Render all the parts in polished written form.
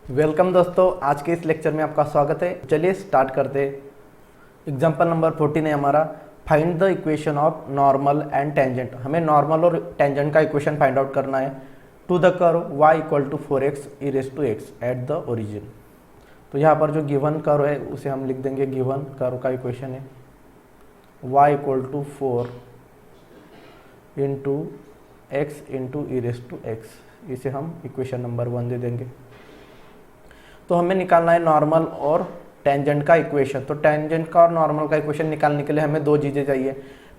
Welcome दोस्तों, आज के इस लेक्चर में आपका स्वागत है। चलिए स्टार्ट करते हैं। एग्जाम्पल नंबर 14 है हमारा, find the equation of normal and tangent. हमें नॉर्मल और टेंजेंट का इक्वेशन फाइंड आउट करना है to the curve y equal to 4x e raise to x at the origin. तो यहाँ पर जो गिवन कर्व है उसे हम लिख देंगे, गिवन कर्व का इक्वेशन है y equal to 4 into x into E raise to x. इसे हम इक्वेशन नंबर 1 दे देंगे। तो हमें निकालना है नॉर्मल और टेंजेंट का इक्वेशन। तो टेंजेंट का और नॉर्मल का इक्वेशन निकालने के लिए हमें दो चीज़ें चाहिए।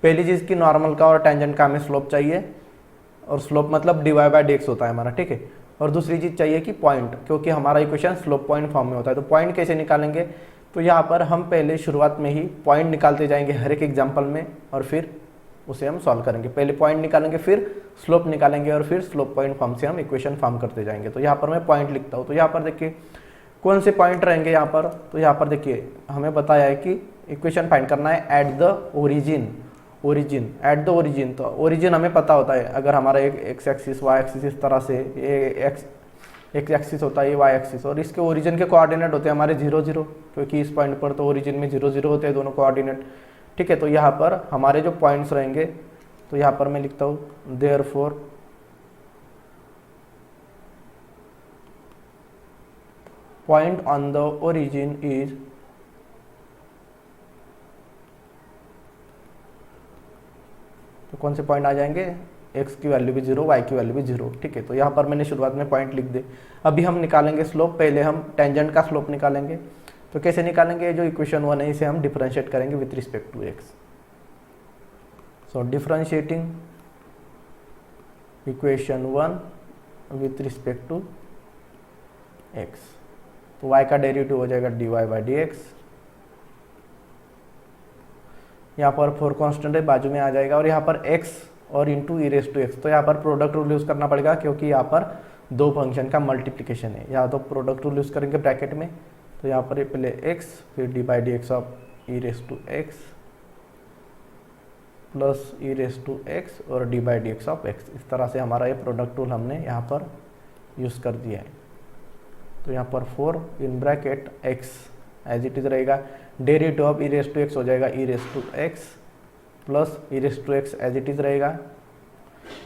पहली चीज़ की नॉर्मल का और टेंजेंट का हमें स्लोप चाहिए, और स्लोप मतलब dy बाई डी एक्स होता है हमारा, ठीक है। और दूसरी चीज़ चाहिए कि पॉइंट, क्योंकि हमारा इक्वेशन स्लोप पॉइंट फॉर्म में होता है। तो पॉइंट कैसे निकालेंगे? तो यहाँ पर हम पहले शुरुआत में ही पॉइंट निकालते जाएंगे हर एक एग्जाम्पल में, और फिर उसे हम सॉल्व करेंगे। पहले पॉइंट निकालेंगे, फिर स्लोप निकालेंगे, और फिर स्लोप पॉइंट फॉर्म से हम इक्वेशन फॉर्म करते जाएंगे। तो यहाँ पर मैं पॉइंट लिखता हूँ। तो यहाँ पर देखिए कौन से पॉइंट रहेंगे यहाँ पर। तो यहाँ पर देखिए हमें बताया है कि इक्वेशन फाइंड करना है eight the origin. Eight the origin, तो ओरिजिन हमें पता होता है। अगर हमारा एक एक्स एक्सिस वाई एक्सिस इस तरह से, ये एक्स एक्सिस होता है, ये वाई एक्सिस, और इसके ओरिजिन के कोऑर्डिनेट होते हैं हमारे 0 0, क्योंकि इस पॉइंट पर तो ओरिजिन में 0 0 होते हैं दोनों कोऑर्डिनेट, ठीक है। तो यहाँ पर हमारे जो पॉइंट्स रहेंगे, तो यहाँ पर मैं लिखता हूँ therefore point on the origin is तो कौन से पॉइंट आ जाएंगे? x की वैल्यू भी 0, y की वैल्यू भी 0, ठीक है। तो यहाँ पर मैंने शुरुआत में पॉइंट लिख दे। अभी हम निकालेंगे स्लोप। पहले हम टेंजेंट का स्लोप निकालेंगे। तो कैसे निकालेंगे? जो इक्वेशन 1 है इसे हम डिफरेंशिएट करेंगे with respect to x। So differentiating equation 1 with respect to x। तो y का डेरिवेटिव हो जाएगा dy बाई डी एक्स। यहाँ पर 4 कांस्टेंट है, बाजू में आ जाएगा, और यहाँ पर x और into E raise to x. तो यहाँ पर प्रोडक्ट रूल यूज़ करना पड़ेगा, क्योंकि यहाँ पर दो फंक्शन का मल्टीप्लिकेशन है। यहाँ तो प्रोडक्ट रूल यूज़ करेंगे ब्रैकेट में। तो यहाँ पर पहले x, फिर D by D X of E raise to X plus E raise to X और D by D X of X. इस तरह से हमारा ये प्रोडक्ट रूल हमने यहाँ पर यूज़ कर दिया है। तो यहाँ पर 4 in bracket x as it is रहेगा, derivative of E raise to X हो जाएगा E raise to X plus E raise to X as it is रहेगा,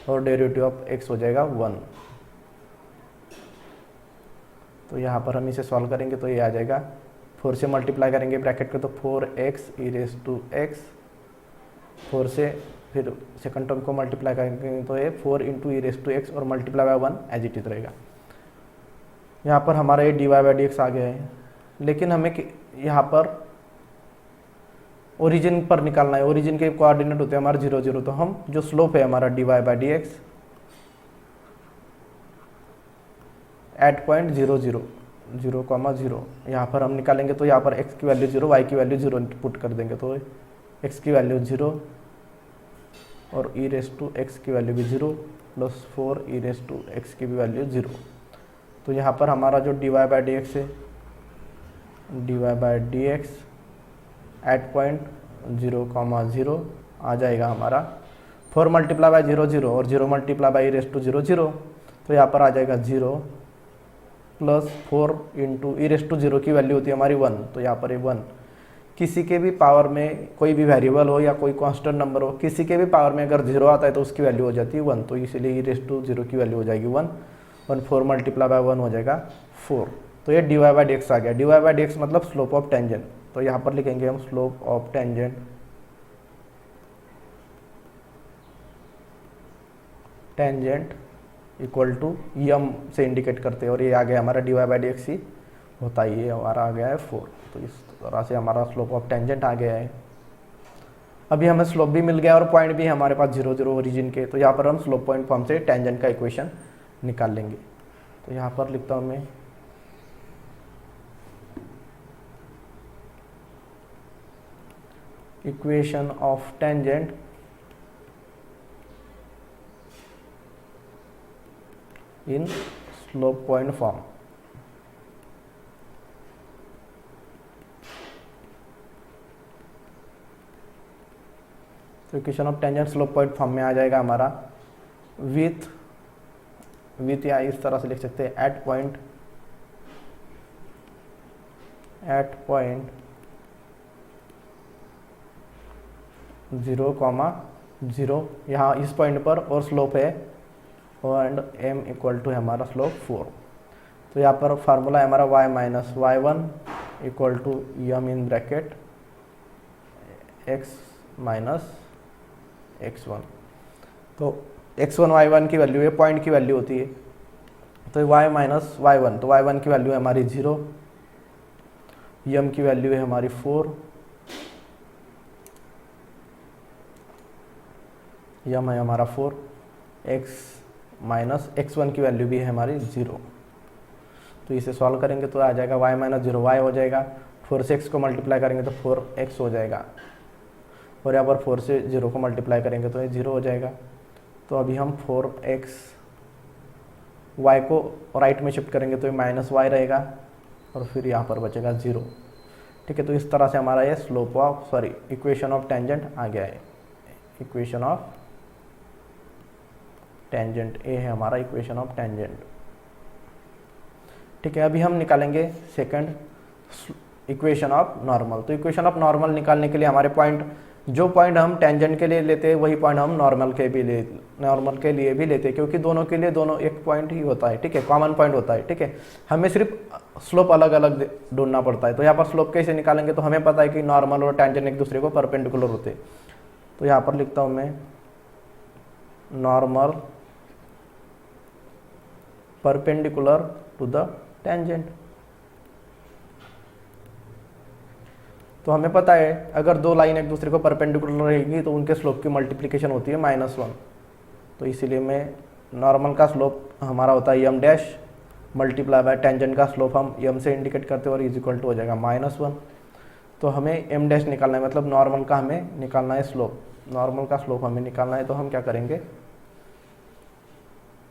और डेरिवेटिव ऑफ x हो जाएगा 1। तो यहाँ पर हम इसे सॉल्व करेंगे तो ये आ जाएगा, 4 से मल्टीप्लाई करेंगे ब्रैकेट को, तो 4x e raise to x, 4 से फिर सेकंड टर्म को मल्टीप्लाई करेंगे तो ये 4 into E raise to X और multiply by 1 as it is रहेगा। यहाँ पर हमारा ये D Y by D X आ गया है, लेकिन हमें यहाँ पर ओरिजिन पर निकालना है। ओरिजिन के कोऑर्डिनेट होते हैं हमारे 0 0। तो हम जो स्लोप है हमारा D Y by D x at point 0 0 0,0 यहाँ पर हम निकालेंगे। तो यहाँ पर x की वैल्यू 0, y की वैल्यू 0 पुट कर देंगे। तो x की वैल्यू 0 और ई रेस टू एक्स की वैल्यू भी 0 plus 4 E raise to X की भी वैल्यू 0। तो यहाँ पर हमारा जो D Y by D X है, D Y by D x at point 0,0 आ जाएगा हमारा 4 मल्टीप्लाई बाई 0 0 और 0 मल्टीप्लाई बाई रेस टू 0 0। तो यहाँ पर आ जाएगा 0 plus 4 into E raise to 0 की वैल्यू होती है हमारी 1। तो यहाँ पर ये 1, किसी के भी पावर में कोई भी वेरिएबल हो या कोई कांस्टेंट नंबर हो, किसी के भी पावर में अगर 0 आता है तो उसकी वैल्यू हो जाती है 1। तो इसीलिए ई रेस टू 0 की वैल्यू हो जाएगी 1, 4 मल्टीप्लाई बाय 1 हो जाएगा 4। तो ये D Y by D X आ गया। D Y by D X मतलब स्लोप ऑफ टेंजेंट। तो यहाँ पर लिखेंगे हम slope of tangent, equal to M से इंडिकेट करते हैं, और ये आ गया हमारा D Y by D X ही होता है, ये हमारा आ गया है 4। तो इस तरह से हमारा स्लोप ऑफ टेंजेंट आ गया है। अभी हमें स्लोप भी मिल गया और पॉइंट भी हमारे पास 0 0 ओरिजिन के। तो यहाँ पर हम स्लोप पॉइंट फॉर्म से टेंजेंट का इक्वेशन निकाल लेंगे। तो यहाँ पर लिखता हूँ मैं equation of tangent in slope point form. तो equation of tangent slope point form में आ जाएगा हमारा विथ या इस तरह से लिख सकते हैं एट पॉइंट एट पॉइंट 0,0 यहाँ इस पॉइंट पर, और स्लोप है एंड m इक्वल टू है हमारा स्लोप 4। तो यहाँ पर फार्मूला है हमारा y minus Y one equal to Yama in bracket x minus x1। तो x1 y1 की वैल्यू है, पॉइंट की वैल्यू होती है, तो y माइनस वाई वन, तो y1 की वैल्यू है हमारी 0, यम की वैल्यू है हमारी 4, यम है हमारा 4, x माइनस x1 की वैल्यू भी है हमारी 0। तो इसे सॉल्व करेंगे तो आ जाएगा y माइनस 0 y हो जाएगा, 4 से x को मल्टीप्लाई करेंगे तो 4x हो जाएगा, और यहाँ पर 4 से 0 को मल्टीप्लाई करेंगे तो ये 0 हो जाएगा। तो अभी हम 4x y को राइट में शिफ्ट करेंगे तो ये माइनस y रहेगा, और फिर यहाँ पर बचेगा 0। ठीक है, तो इस तरह से हमारा ये slope of equation of tangent आ गया है। इक्वेशन ऑफ टेंजेंट ए है हमारा इक्वेशन ऑफ टेंजेंट। ठीक है, अभी हम निकालेंगे सेकंड इक्वेशन ऑफ नॉर्मल। तो इक्वेशन ऑफ नॉर्मल निकालने के लिए हमारे पॉइंट, जो पॉइंट हम टेंजेंट के लिए लेते हैं वही पॉइंट हम नॉर्मल के लिए भी लेते हैं, क्योंकि दोनों के लिए दोनों एक पॉइंट ही होता है। ठीक है, कॉमन पॉइंट होता है। ठीक है, हमें सिर्फ स्लोप अलग अलग ढूंढना पड़ता है। तो यहाँ पर स्लोप कैसे निकालेंगे, तो हमें पता है कि नॉर्मल और टेंजेंट एक दूसरे को परपेंडिकुलर होते हैं। तो यहाँ पर लिखता हूँ मैं normal perpendicular to the tangent. तो हमें पता है अगर दो लाइन एक दूसरे को परपेंडिकुलर रहेगी तो उनके स्लोप की मल्टीप्लिकेशन होती है -1। तो इसीलिए मैं नॉर्मल का स्लोप हमारा होता है यम डैश मल्टीप्लाई बाय टेंजेंट का स्लोप हम यम से इंडिकेट करते हैं और इज इक्वल टू हो जाएगा -1। तो हमें एम डैश निकालना है, मतलब नॉर्मल का हमें निकालना है स्लोप, नॉर्मल का स्लोप हमें निकालना है। तो हम क्या करेंगे,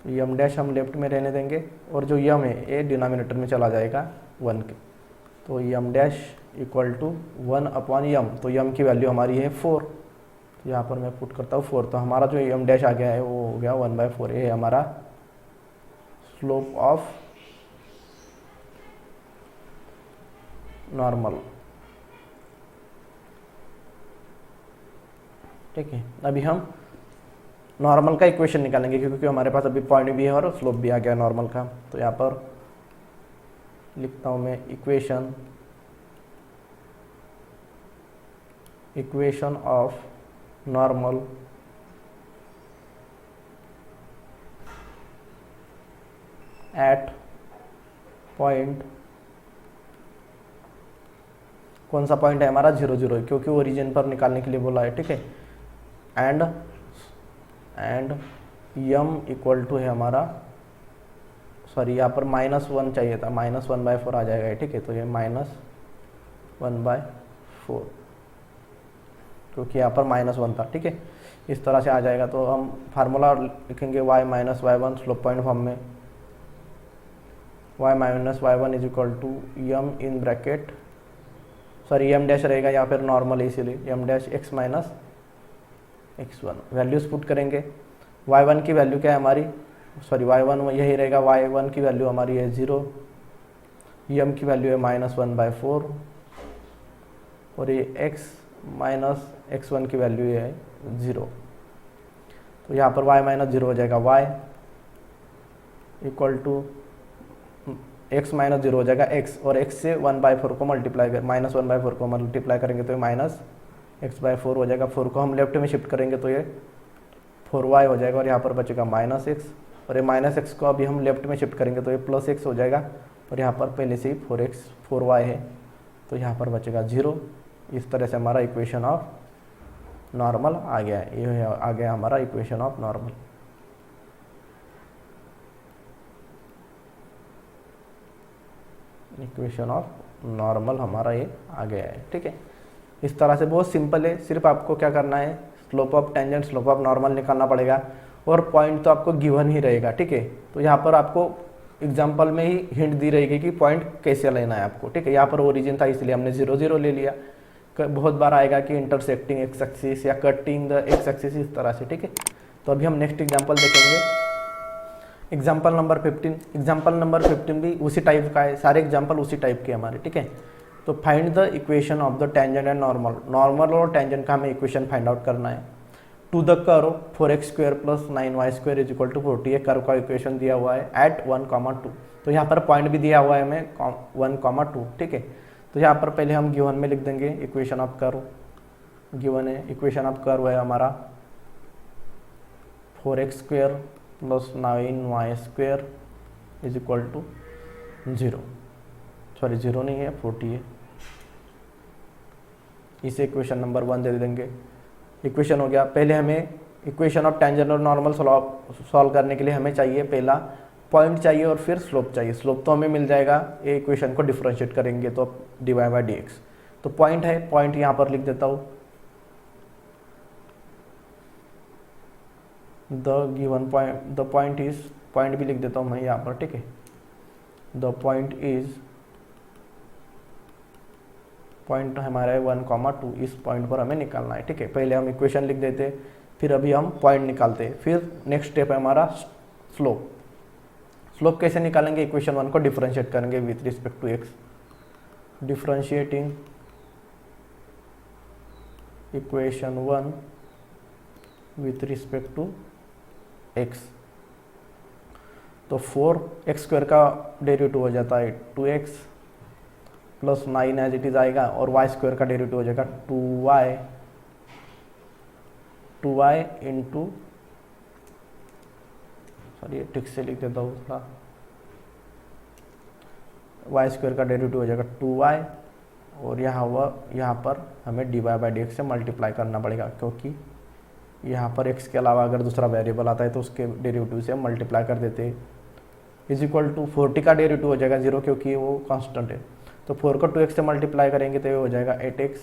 यम डैश हम लेफ्ट में रहने देंगे और जो यम है ये डिनोमिनेटर में चला जाएगा 1 के। तो M dash equal to 1 upon यम, तो यम की वैल्यू हमारी है 4, तो यहाँ पर मैं पुट करता हूँ 4। तो हमारा जो यम डैश आ गया है वो हो गया 1/4। ये है हमारा स्लोप ऑफ नॉर्मल। ठीक है, अभी हम नॉर्मल का इक्वेशन निकालेंगे, क्योंकि हमारे पास अभी पॉइंट भी है और स्लोप भी आ गया नॉर्मल का। तो यहाँ पर लिखता हूँ मैं equation of normal at point, कौन सा पॉइंट है हमारा 0, 0, क्योंकि ओरिजिन पर निकालने के लिए बोला है। ठीक है, एंड यम इक्वल टू है हमारा, सॉरी यहाँ पर -1 चाहिए था, -1/4 आ जाएगा। ठीक है, तो ये -1/4, क्योंकि यहाँ पर -1 था। ठीक है, इस तरह से आ जाएगा। तो हम फार्मूला लिखेंगे y minus Y one slope point form में, y minus Y one is equal to Yama in bracket, sorry M dash रहेगा यहाँ पर नॉर्मल है इसीलिए M dash x minus x1। Values put करेंगे, y1 की वैल्यू क्या है हमारी, सॉरी y1 यही रहेगा, y1 की वैल्यू हमारी है 0, यम की वैल्यू है -1/4 और ये x माइनस x1 की वैल्यू है 0। तो यहाँ पर y माइनस 0 हो जाएगा, y equal to x minus 0 हो जाएगा x, और x से 1/4 को मल्टीप्लाई कर -1/4 को मल्टीप्लाई करेंगे तो ये -x/4 हो जाएगा। 4 को हम लेफ्ट में शिफ्ट करेंगे तो ये 4y हो जाएगा, और यहाँ पर बचेगा -x, और ये -x को अभी हम लेफ्ट में शिफ्ट करेंगे तो ये +x हो जाएगा, और यहाँ पर पहले से ही 4y है तो यहाँ पर बचेगा 0। इस तरह से हमारा इक्वेशन ऑफ नॉर्मल आ गया है। ये आ गया हमारा equation of normal. Equation of normal हमारा ये आ गया है। ठीक है, इस तरह से बहुत सिंपल है। सिर्फ आपको क्या करना है, slope of tangent slope of normal निकालना पड़ेगा, और पॉइंट तो आपको गिवन ही रहेगा। ठीक है, तो यहाँ पर आपको एग्जाम्पल में ही हिंट दी रहेगी कि पॉइंट कैसे लेना है आपको। ठीक है, यहाँ पर ओरिजिन था इसलिए हमने 0, 0 ले लिया। बहुत बार आएगा कि इंटरसेक्टिंग एक्स एक्सिस या कटिंग द एक्स एक्सिस, इस तरह से। ठीक है, तो अभी हम नेक्स्ट एग्जाम्पल देखेंगे, एग्जाम्पल नंबर 15। एग्जाम्पल नंबर 15 भी उसी टाइप का है, सारे एग्जाम्पल उसी टाइप के हमारे। ठीक है, तो find the equation of the tangent and normal, normal और टेंजेंट का हमें इक्वेशन फाइंड आउट करना है। To the curve 4x² + 9y² = 40, ये कर्व का इक्वेशन दिया हुआ है एट 1, 2। तो यहाँ पर पॉइंट भी दिया हुआ है हमें 1, 2, ठीक है। तो यहाँ पर पहले हम गिवन में लिख देंगे इक्वेशन ऑफ कर्व, गिवन है इक्वेशन ऑफ कर्व है हमारा 4x² + 9y² = 0, सॉरी 0 नहीं है 40 है, इसे इक्वेशन नंबर 1 दे देंगे। इक्वेशन हो गया। पहले हमें इक्वेशन ऑफ टेंजेंट और नॉर्मल सॉल्व करने के लिए हमें चाहिए पहला पॉइंट चाहिए और फिर स्लोप चाहिए। स्लोप तो हमें मिल जाएगा, ये इक्वेशन को डिफरेंशिएट करेंगे तो dy/dx। तो पॉइंट है, पॉइंट यहाँ पर लिख देता हूँ, the given point, the point is, point भी लिख देता हूँ मैं यहाँ पर, ठीक है। द पॉइंट इज, पॉइंट हमारा है 1, 2, इस पॉइंट पर हमें निकालना है, ठीक है। पहले हम इक्वेशन लिख देते, फिर अभी हम पॉइंट निकालते हैं। फिर नेक्स्ट स्टेप है हमारा स्लोप। स्लोप कैसे निकालेंगे? इक्वेशन 1 को डिफरेंशिएट करेंगे with respect to x, differentiating equation 1 with respect to x। तो 4x² का डेरिवेटिव हो जाता है 2x + 9 एज इट इज आएगा, और y² का डेरिवेटिव हो जाएगा 2y इंटू, सॉरी ठीक से लिख देता हूँ थोड़ा, y² का डेरिवेटिव हो जाएगा 2y, और यहाँ पर हमें dy/dx से मल्टीप्लाई करना पड़ेगा, क्योंकि यहाँ पर x के अलावा अगर दूसरा वेरिएबल आता है तो उसके डेरिवेटिव से हम मल्टीप्लाई कर देते हैं। = 40 का डेरिवेटिव हो जाएगा 0, क्योंकि वो कांस्टेंट है। तो 4 को 2x से मल्टीप्लाई करेंगे तो ये हो जाएगा 8x,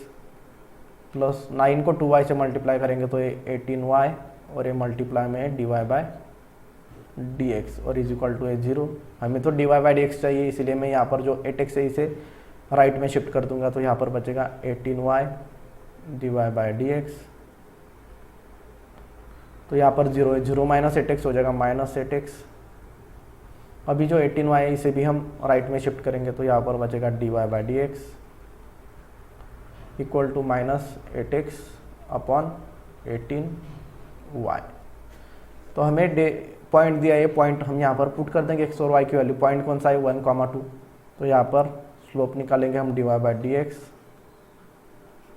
प्लस 9 को 2y से मल्टीप्लाई करेंगे तो ये 18y, और ये मल्टीप्लाई में है dy/dx, और = 0। हमें तो dy/dx चाहिए, इसलिए मैं यहाँ पर जो 8x है इसे राइट में शिफ्ट कर दूंगा, तो यहाँ पर बचेगा 18y dy/dx। तो यहाँ पर 0 है, 0 - 8x हो जाएगा -8x। अभी जो 18y है इसे भी हम राइट में शिफ्ट करेंगे, तो यहाँ पर बचेगा dy/dx = -8x / 18y। तो हमें पॉइंट दिया है, पॉइंट हम यहाँ पर पुट कर देंगे x और y की वैल्यू। पॉइंट कौन सा है? 1, 2। तो यहाँ पर स्लोप निकालेंगे हम dy/dx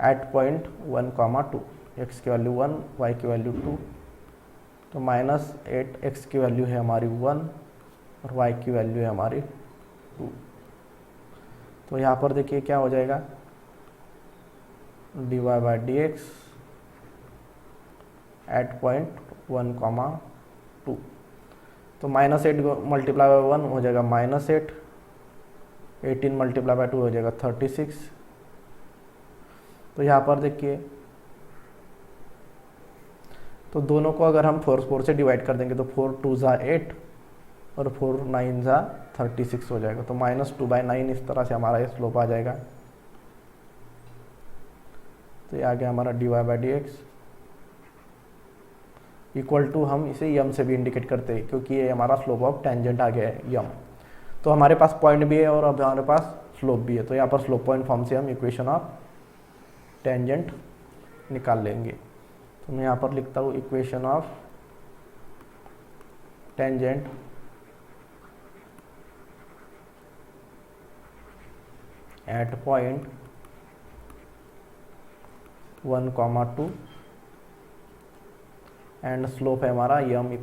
एट पॉइंट 1, 2। x की वैल्यू 1, y की वैल्यू 2, तो -8, x की वैल्यू है हमारी 1 और y की वैल्यू है हमारी 2। तो यहाँ पर देखिए क्या हो जाएगा, dy/dx एट पॉइंट 1, 2। तो -8 × 1 हो जाएगा -8, 18 × 2 हो जाएगा 36। तो यहाँ पर देखिए, तो दोनों को अगर हम 4 से डिवाइड कर देंगे तो 4 2 = 8 और 4 9 = 36 हो जाएगा। तो -2/9 इस तरह से हमारा ये स्लोप आ जाएगा। तो ये आ गया हमारा dy/dx = हम इसे यम से भी इंडिकेट करते हैं, क्योंकि ये हमारा स्लोप ऑफ टेंजेंट आ गया है यम। तो हमारे पास पॉइंट भी है और अब हमारे पास स्लोप भी है। तो यहाँ पर स्लोप पॉइंट फॉर्म से हम इक्वेशन ऑफ टेंजेंट निकाल लेंगे। तो मैं यहाँ पर लिखता हूँ equation of tangent at point 1, 2 and slope है हमारा यम =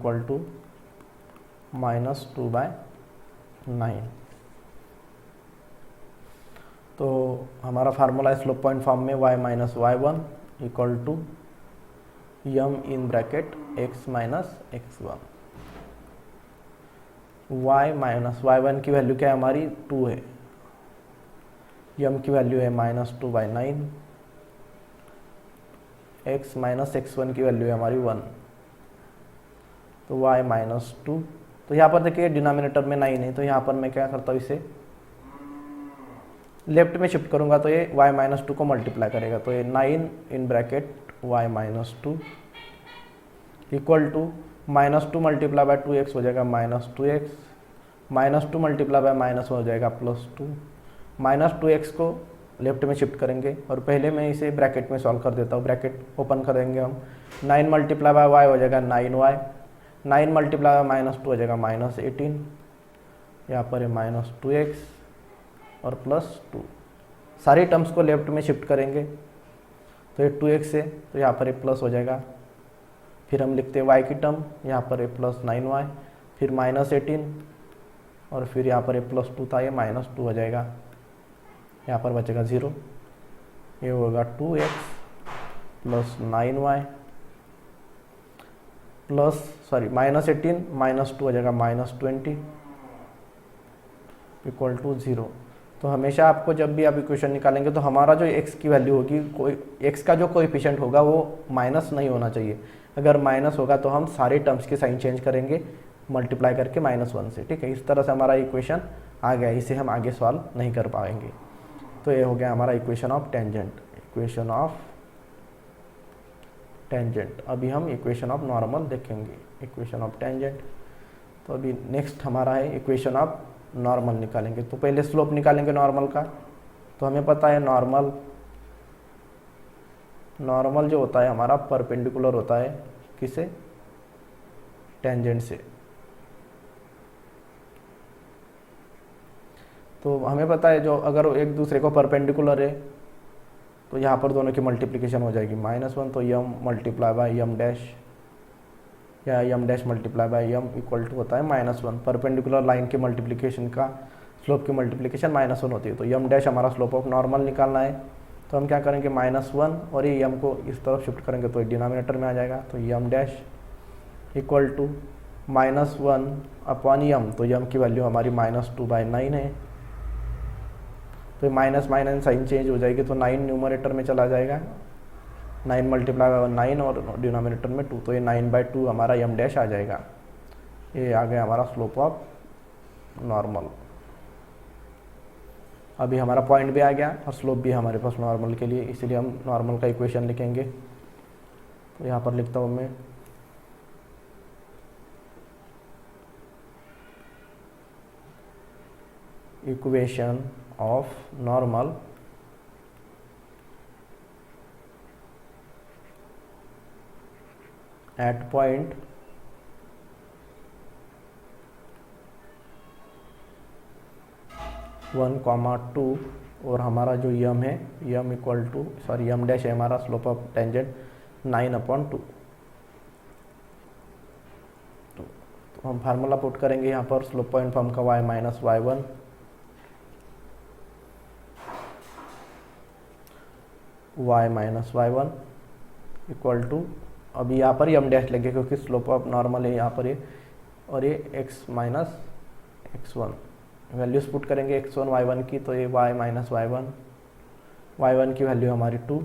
-2/9। तो हमारा फार्मूला है स्लोप पॉइंट फॉर्म में y - y1 = m in bracket x - x1। y1 की वैल्यू क्या है हमारी 2 है, यम की वैल्यू है -2/9, x - x1 की वैल्यू है हमारी 1, तो y - 2। तो यहाँ पर देखिए डिनोमिनेटर में 9 है, तो यहाँ पर मैं क्या करता हूँ, इसे लेफ्ट में शिफ्ट करूँगा तो ये y - 2 को मल्टीप्लाई करेगा, तो ये 9 इन ब्रैकेट y - 2 = -2 × 2x हो जाएगा -2x, -2 × -1 हो जाएगा +2, -2x को लेफ्ट में शिफ्ट करेंगे और पहले मैं इसे ब्रैकेट में सॉल्व कर देता हूँ। ब्रैकेट ओपन करेंगे हम, 9 मल्टीप्लाई बाय वाई हो जाएगा 9y, 9 मल्टीप्लाई बाय -2 हो जाएगा -18, यहाँ पर है -2x और +2। सारी टर्म्स को लेफ्ट में शिफ्ट करेंगे तो ये 2x है तो यहाँ पर ये प्लस हो जाएगा। फिर हम लिखते हैं y की टर्म, यहाँ पर है +9y, फिर -18 और फिर यहाँ पर ये +2 था, ये -2 हो जाएगा, यहाँ पर बचेगा 0। ये होगा 2x प्लस 9y प्लस -18 -2 हो जाएगा -20 इक्वल टू 0। तो हमेशा आपको जब भी आप इक्वेशन निकालेंगे तो हमारा जो x की वैल्यू होगी, कोई x का जो कोएफिशिएंट होगा वो माइनस नहीं होना चाहिए। अगर माइनस होगा तो हम सारे टर्म्स के साइन चेंज करेंगे मल्टीप्लाई करके -1 से, ठीक है। इस तरह से हमारा इक्वेशन आ गया, इसे हम आगे सॉल्व नहीं कर पाएंगे। तो ये हो गया हमारा equation of tangent, equation of tangent. अभी हम इक्वेशन ऑफ नॉर्मल देखेंगे, इक्वेशन ऑफ टेंजेंट। तो अभी नेक्स्ट हमारा है इक्वेशन ऑफ नॉर्मल निकालेंगे। तो पहले स्लोप निकालेंगे नॉर्मल का। तो हमें पता है नॉर्मल जो होता है हमारा परपेंडिकुलर होता है किसे, टेंजेंट से। तो हमें पता है जो अगर एक दूसरे को परपेंडिकुलर है तो यहाँ पर दोनों की मल्टीप्लिकेशन हो जाएगी -1, तो M multiply by M dash या M dash multiply by M equal to होता है -1। परपेंडिकुलर लाइन के मल्टीप्लिकेशन का स्लोप की मल्टीप्लिकेशन -1 होती है। तो यम डैश हमारा स्लोप ऑफ नॉर्मल निकालना है, तो हम क्या करेंगे -1 और ये यम को इस तरफ शिफ्ट करेंगे तो डिनोमिनेटर में आ जाएगा। तो M dash equal to -1 upon यम, तो यम की वैल्यू हमारी -2/9 है। तो माइनस साइन चेंज हो जाएगी तो 9 न्यूमरेटर में चला जाएगा, 9 मल्टीप्लाई बाय 9 और डिनोमिनेटर में 2, तो ये 9/2 हमारा यम डैश आ जाएगा। ये आ गया हमारा स्लोप ऑफ नॉर्मल। अभी हमारा पॉइंट भी आ गया और स्लोप भी हमारे पास नॉर्मल के लिए, इसीलिए हम नॉर्मल का इक्वेशन लिखेंगे। तो यहाँ पर लिखता हूँ मैं equation of normal at point one comma 2 और हमारा जो यम है यम इक्वल टू यम डैश है हमारा स्लोप ऑफ टेंजेंट 9/2। तो हम फार्मूला पुट करेंगे यहाँ पर स्लोप पॉइंट फॉर्म का y minus y1 equal to, अभी यहाँ पर यम डैश लेंगे क्योंकि स्लोप ऑफ नॉर्मल है यहाँ पर ये, और ये x minus x1 values put करेंगे x1 y1 की। तो ये y माइनस y1 की वैल्यू हमारी 2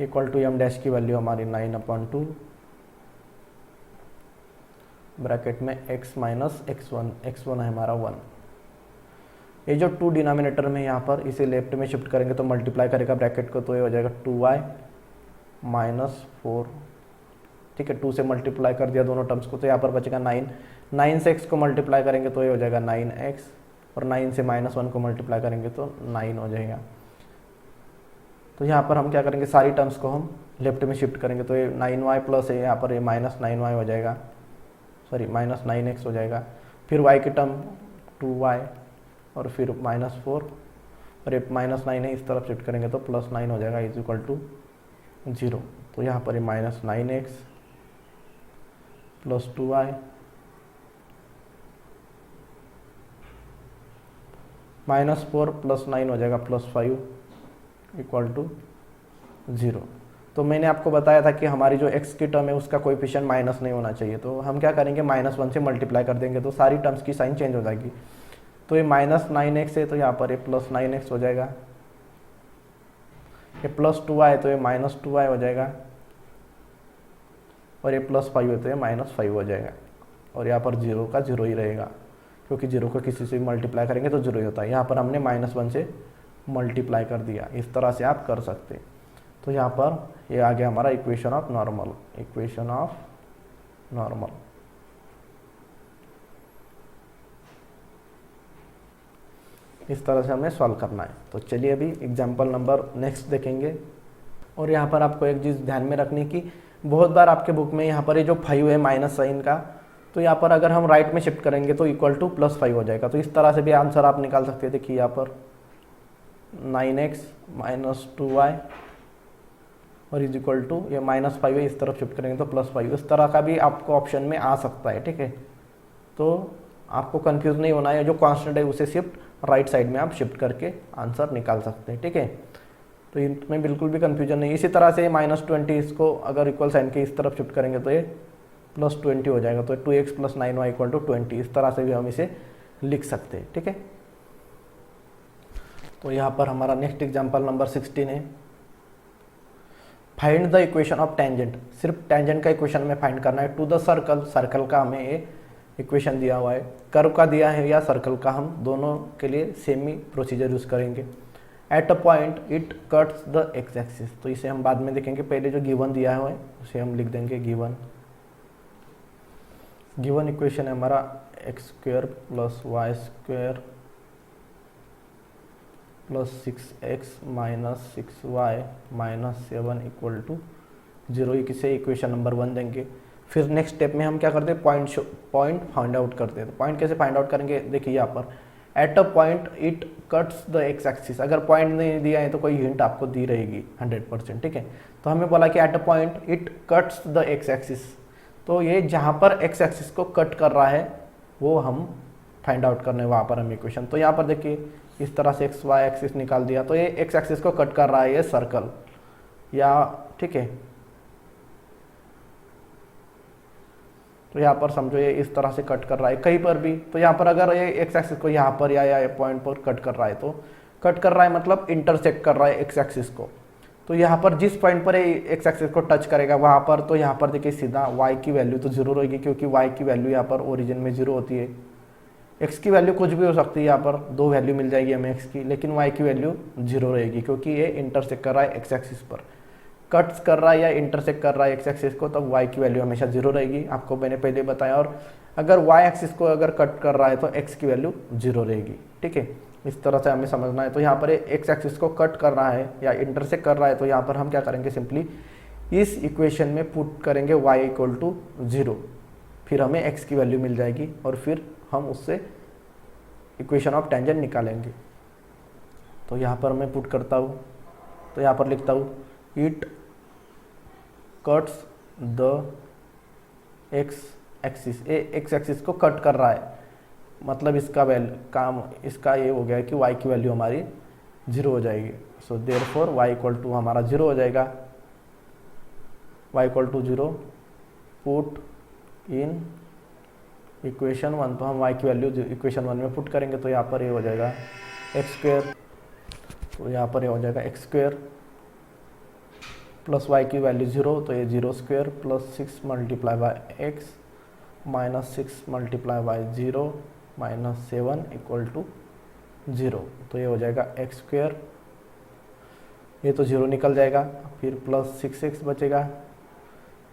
इक्वल टू यम डैश की वैल्यू हमारी 9/2 ब्रैकेट में x माइनस x1 है हमारा 1। ये जो 2 डिनोमिनेटर में यहाँ पर इसे लेफ्ट में शिफ्ट करेंगे तो मल्टीप्लाई करेगा ब्रैकेट को, तो ये हो जाएगा 2y माइनस 4, ठीक है। 2 से मल्टीप्लाई कर दिया दोनों टर्म्स को तो यहाँ पर बचेगा 9 से x को मल्टीप्लाई करेंगे तो ये हो जाएगा 9x, और 9 से -1 को मल्टीप्लाई करेंगे तो 9 हो जाएगा। तो यहाँ पर हम क्या करेंगे, सारी टर्म्स को हम लेफ्ट में शिफ्ट करेंगे तो ये 9y प्लस है यहाँ पर ये -9y हो जाएगा, -9x हो जाएगा। फिर y की टर्म 2y और फिर -4 और ये -9 है, इस तरफ शिफ्ट करेंगे तो +9 हो जाएगा इज इक्वल टू 0। तो यहाँ पर ये -9x प्लस 2y -4 प्लस 9 हो जाएगा +5 इक्वल टू 0। तो मैंने आपको बताया था कि हमारी जो x की टर्म है उसका कोएफिशिएंट माइनस नहीं होना चाहिए। तो हम क्या करेंगे, -1 से मल्टीप्लाई कर देंगे तो सारी टर्म्स की साइन चेंज हो जाएगी। तो ये -9x है तो यहाँ पर ये +9x हो जाएगा, ये +2y तो ये -2y हो जाएगा, और ये +5 है तो ये -5 हो जाएगा, और यहाँ पर 0 का 0 ही रहेगा क्योंकि 0 को किसी से मल्टीप्लाई करेंगे तो 0 ही होता है। यहाँ पर हमने -1 से मल्टीप्लाई कर दिया, इस तरह से आप कर सकते हैं। तो यहाँ पर ये आ गया हमारा equation of normal, equation of normal. इस तरह से हमें सॉल्व करना है। तो चलिए अभी एग्जाम्पल नंबर नेक्स्ट देखेंगे। और यहाँ पर आपको एक चीज़ ध्यान में रखनी की बहुत बार आपके बुक में यहाँ पर ये जो 5 है माइनस साइन का, तो यहाँ पर अगर हम राइट में शिफ्ट करेंगे तो इक्वल टू +5 हो जाएगा। तो इस तरह से भी आंसर आप निकाल सकते हैं। देखिए यहाँ पर 9x - 2y और इज इक्वल टू ये -5 है, इस तरफ शिफ्ट करेंगे तो +5, इस तरह का भी आपको ऑप्शन में आ सकता है। ठीक है, तो आपको कंफ्यूज नहीं होना है, जो कांस्टेंट है उसे शिफ्ट राइट साइड में आप शिफ्ट करके आंसर निकाल सकते हैं। ठीक है, तो इसमें बिल्कुल भी कंफ्यूजन नहीं। इसी तरह से -20 इसको अगर इक्वल साइन के इस तरफ शिफ्ट करेंगे तो ये +20 हो जाएगा। तो 2x + 9y = 20, इस तरह से भी हम इसे लिख सकते हैं। ठीक है, तो यहाँ पर हमारा नेक्स्ट एग्जाम्पल नंबर 16 है। Find the equation of tangent. सिर्फ टेंजेंट का इक्वेशन में फाइंड करना है। टू द सर्कल, सर्कल का हमें ये इक्वेशन दिया हुआ है, कर्व का दिया है या सर्कल का, हम दोनों के लिए सेम ही प्रोसीजर यूज करेंगे। At a point it cuts the x axis, तो इसे हम बाद में देखेंगे, पहले जो गिवन दिया है उसे हम लिख देंगे गिवन इक्वेशन है हमारा x² + y² + 6x - 6y - 7 = 0। किसे इक्वेशन नंबर 1 देंगे। फिर नेक्स्ट स्टेप में हम क्या करते हैं, पॉइंट फाइंड आउट करते हैं। तो पॉइंट कैसे फाइंड आउट करेंगे, देखिए यहाँ पर at a point it cuts the x axis. अगर पॉइंट नहीं दिया है तो कोई हिंट आपको दी रहेगी 100%। ठीक है, तो हमें बोला कि at a point it cuts the x axis, तो ये जहाँ पर एक्स एक्सिस को कट कर रहा है वो हम फाइंड आउट करने वहाँ पर हम इक्वेशन। तो यहाँ पर देखिए इस तरह से एक्स वाई एक्सिस निकाल दिया, तो ये एक्स एक्सिस को कट कर रहा है ये सर्कल या, ठीक है, तो यहाँ पर समझो ये इस तरह से कट कर रहा है कहीं पर भी। तो यहाँ पर अगर ये एक्स एक्सिस को यहाँ पर या पॉइंट पर कट कर रहा है, तो कट कर रहा है मतलब इंटरसेक्ट कर रहा है एक्स एक्सिस को। तो यहाँ पर जिस पॉइंट पर एक्स एक्सिस को टच करेगा वहाँ पर, तो यहाँ पर देखिए सीधा y की वैल्यू तो 0 रहेगी, क्योंकि y की वैल्यू यहाँ पर ओरिजिन में 0 होती है। x की वैल्यू कुछ भी हो सकती है, यहाँ पर 2 वैल्यू मिल जाएगी हमें x की, लेकिन y की वैल्यू 0 रहेगी, क्योंकि ये इंटरसेक्ट कर रहा है एक्स एक्सिस पर। कट्स कर रहा है या इंटरसेक्ट कर रहा है एक्स एक्सिस को, तब y की वैल्यू हमेशा 0 रहेगी, आपको मैंने पहले बताया। और अगर y एक्सिस को अगर कट कर रहा है तो x की वैल्यू 0 रहेगी। ठीक है, इस तरह से हमें समझना है। तो यहाँ पर एक्स एक्सिस को कट कर रहा है या इंटरसेक्ट कर रहा है, तो यहाँ पर हम क्या करेंगे, सिंपली इस इक्वेशन में पुट करेंगे y = 0, फिर हमें x की वैल्यू मिल जाएगी और फिर हम उससे इक्वेशन ऑफ टेंजेंट निकालेंगे। तो यहाँ पर मैं पुट करता हूँ, तो यहाँ पर लिखता हूँ it cuts the x axis. X axis को कट कर रहा है, मतलब इसका काम इसका ये हो गया कि y की वैल्यू हमारी 0 हो जाएगी। सो देयरफॉर y = हमारा 0 हो जाएगा। y = 0 पुट इन इक्वेशन 1, तो हम y की वैल्यू इक्वेशन 1 में पुट करेंगे, तो यहाँ पर ये हो जाएगा x², तो यहाँ पर ये हो जाएगा x² प्लस y की वैल्यू 0, तो ये 0² प्लस 6 × x - 6 × 0 - 7 = 0। तो ये हो जाएगा x², ये तो 0 निकल जाएगा, फिर प्लस 6x बचेगा,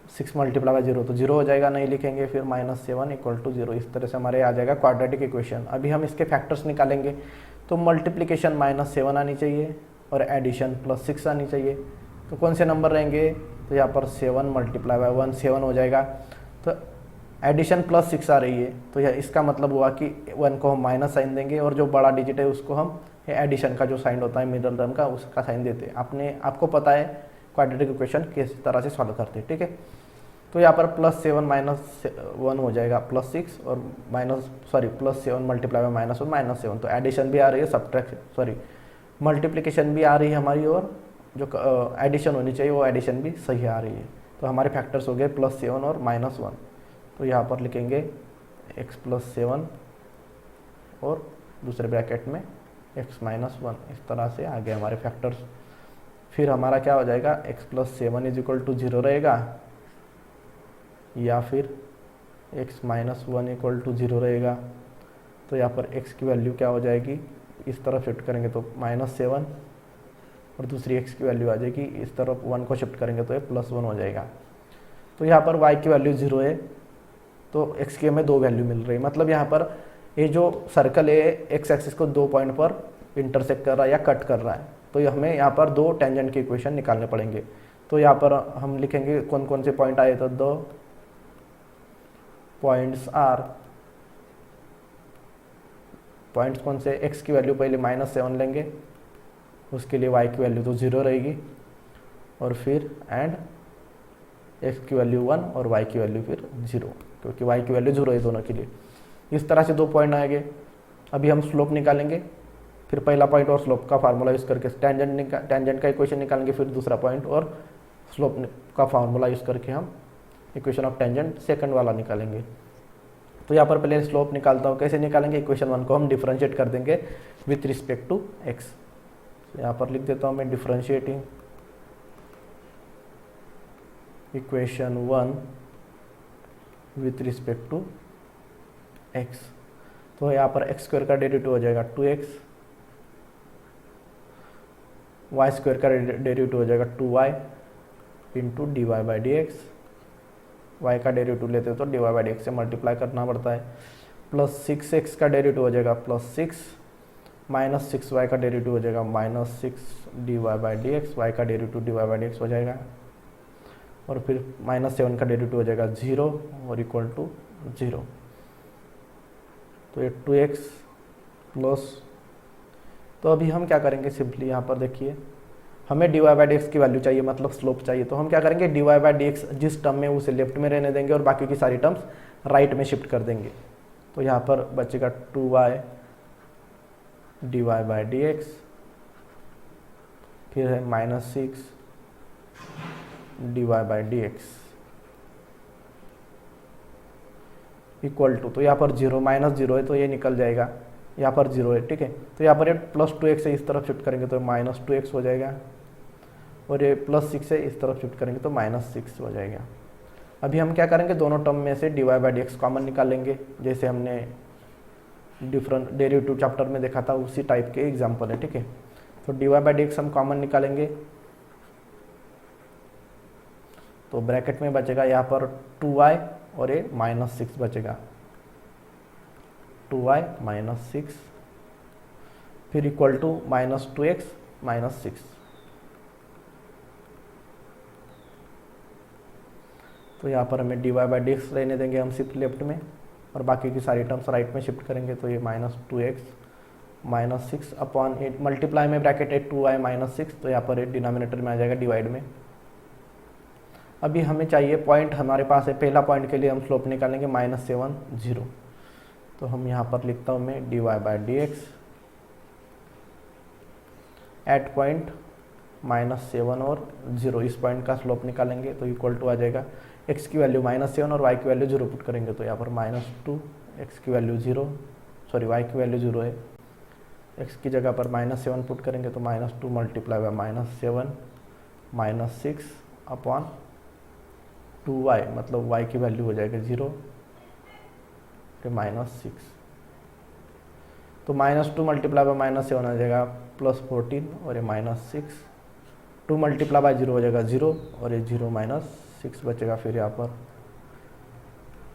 6 × 0 तो 0 हो जाएगा, नहीं लिखेंगे, फिर -7 = 0। इस तरह से हमारे आ जाएगा क्वाड्रेटिक इक्वेशन। अभी हम इसके फैक्टर्स निकालेंगे, तो मल्टीप्लिकेशन -7 आनी चाहिए और एडिशन +6 आनी चाहिए। तो कौन से नंबर रहेंगे, तो यहाँ पर 7 × 1 7 हो जाएगा, तो एडिशन +6 आ रही है, तो यह इसका मतलब हुआ कि 1 को हम माइनस साइन देंगे और जो बड़ा डिजिट है उसको हम एडिशन का जो साइन होता है मिडल टर्म का उसका साइन देते हैं। आपको पता है क्वाड्रेटिक इक्वेशन किस तरह से सॉल्व करते हैं। ठीक है, तो यहाँ पर +7 - 1 हो जाएगा +6 और +7 × -1 तो एडिशन भी आ रही है, मल्टीप्लिकेशन भी आ रही है हमारी, और जो एडिशन होनी चाहिए वो एडिशन भी सही आ रही है। तो हमारे फैक्टर्स हो गए +7 और -1। तो यहाँ पर लिखेंगे x + 7 और दूसरे ब्रैकेट में x - 1, इस तरह से आ गए हमारे फैक्टर्स। फिर हमारा क्या हो जाएगा, x + 7 = 0 रहेगा, या फिर x - 1 = 0 रहेगा। तो यहाँ पर x की वैल्यू क्या हो जाएगी, इस तरफ शिफ्ट करेंगे तो -7 और दूसरी x की वैल्यू आ जाएगी, इस तरफ 1 को शिफ्ट करेंगे तो ये +1 हो जाएगा। तो यहाँ पर y की वैल्यू 0 है, तो x की हमें 2 वैल्यू मिल रही है, मतलब यहाँ पर ये जो सर्कल है एक्स एक्सिस को 2 पॉइंट पर इंटरसेक्ट कर रहा है या कट कर रहा है, तो ये हमें यहाँ पर 2 टेंजेंट की इक्वेशन निकालने पड़ेंगे। तो यहाँ पर हम लिखेंगे कौन कौन से पॉइंट आए, तो 2 पॉइंट्स आर, पॉइंट्स कौन से, x की वैल्यू पहले -7 लेंगे, उसके लिए y की वैल्यू तो 0 रहेगी, और फिर एंड x की वैल्यू 1 और y की वैल्यू फिर 0, क्योंकि y की वैल्यू 0 है दोनों के लिए। इस तरह से 2 पॉइंट आएंगे। अभी हम स्लोप निकालेंगे, फिर पहला पॉइंट और स्लोप का फार्मूला यूज़ करके टेंजेंट का इक्वेशन निकालेंगे, फिर दूसरा पॉइंट और स्लोप का फार्मूला यूज़ करके हम इक्वेशन ऑफ टेंजेंट सेकंड वाला निकालेंगे। तो यहाँ पर पहले स्लोप निकालता हूँ। कैसे निकालेंगे, इक्वेशन 1 को हम डिफरेंशिएट कर देंगे विथ रिस्पेक्ट टू x। यहाँ पर लिख देता हूँ मैं differentiating equation 1 with respect to x। तो यहाँ पर x स्क्वायर का डेरिवेटिव हो जाएगा 2x, y स्क्वायर का डेरिवेटिव हो जाएगा 2y into d Y by D x. Y का डेरिवेटिव लेते हैं तो d Y by D x से मल्टीप्लाई करना पड़ता है, प्लस 6x का डेरिवेटिव हो जाएगा +6, माइनस 6y का डेरिवेटिव हो जाएगा -6 D Y by D x. Y का derivative D Y by D X हो जाएगा, और फिर -7 का डेरिवेटिव हो जाएगा 0 और इक्वल टू 0। तो ये 2x प्लस, तो अभी हम क्या करेंगे, सिंपली यहाँ पर देखिए हमें d Y by D x की वैल्यू चाहिए, मतलब स्लोप चाहिए। तो हम क्या करेंगे, d Y by D x जिस टर्म में उसे लेफ्ट में रहने देंगे और बाकी की सारी टर्म्स राइट में शिफ्ट कर देंगे। तो यहाँ पर बचेगा 2y d Y by D x, फिर है -6 D Y by D x equal to, तो यहाँ पर 0 -0 है तो ये निकल जाएगा, यहाँ पर 0 है, ठीक है। तो यहाँ पर ये +2x है, इस तरफ शिफ्ट करेंगे तो -2x हो जाएगा, और ये +6 है, इस तरफ शिफ्ट करेंगे तो -6 हो जाएगा। अभी हम क्या करेंगे, दोनों टर्म में से d Y by D x common निकालेंगे, जैसे हमने डिफरेंट डेरिवेटिव चैप्टर में देखा था उसी टाइप के एग्जाम्पल है, ठीक है। तो d Y by D x हम कॉमन निकालेंगे, तो ब्रैकेट में बचेगा यहाँ पर 2y और ये -6 बचेगा, 2y -6, फिर इक्वल टू -2x -6। तो यहाँ पर हमें d Y by D x रहने देंगे हम सिर्फ लेफ्ट में, और बाकी की सारी टर्म्स राइट में शिफ्ट करेंगे। तो ये -2x -6 अपॉन 8, मल्टीप्लाई में ब्रैकेट है 2y -6, तो यहाँ पर डिनोमिनेटर में आ जाएगा डिवाइड में। अभी हमें चाहिए पॉइंट, हमारे पास है पहला पॉइंट के लिए हम स्लोप निकालेंगे -7 0। तो हम यहाँ पर लिखता हूँ मैं d Y by D x at point -7 और 0, इस पॉइंट का स्लोप निकालेंगे तो इक्वल टू आ जाएगा x की वैल्यू -7 और y की वैल्यू 0 पुट करेंगे, तो यहाँ पर -2, x की वैल्यू 0, सॉरी y की वैल्यू 0 है, x की जगह पर -7 पुट करेंगे तो -2 मल्टीप्लाई बाय -7 -6 अपॉन 2y, मतलब y की वैल्यू हो जाएगा 0 फिर -6। तो -2 मल्टीप्लाई बाय -7 आ जाएगा +14 और ये -6, 2 मल्टीप्लाई बाय 0 हो जाएगा 0 और ये 0 -6 बचेगा फिर यहाँ पर।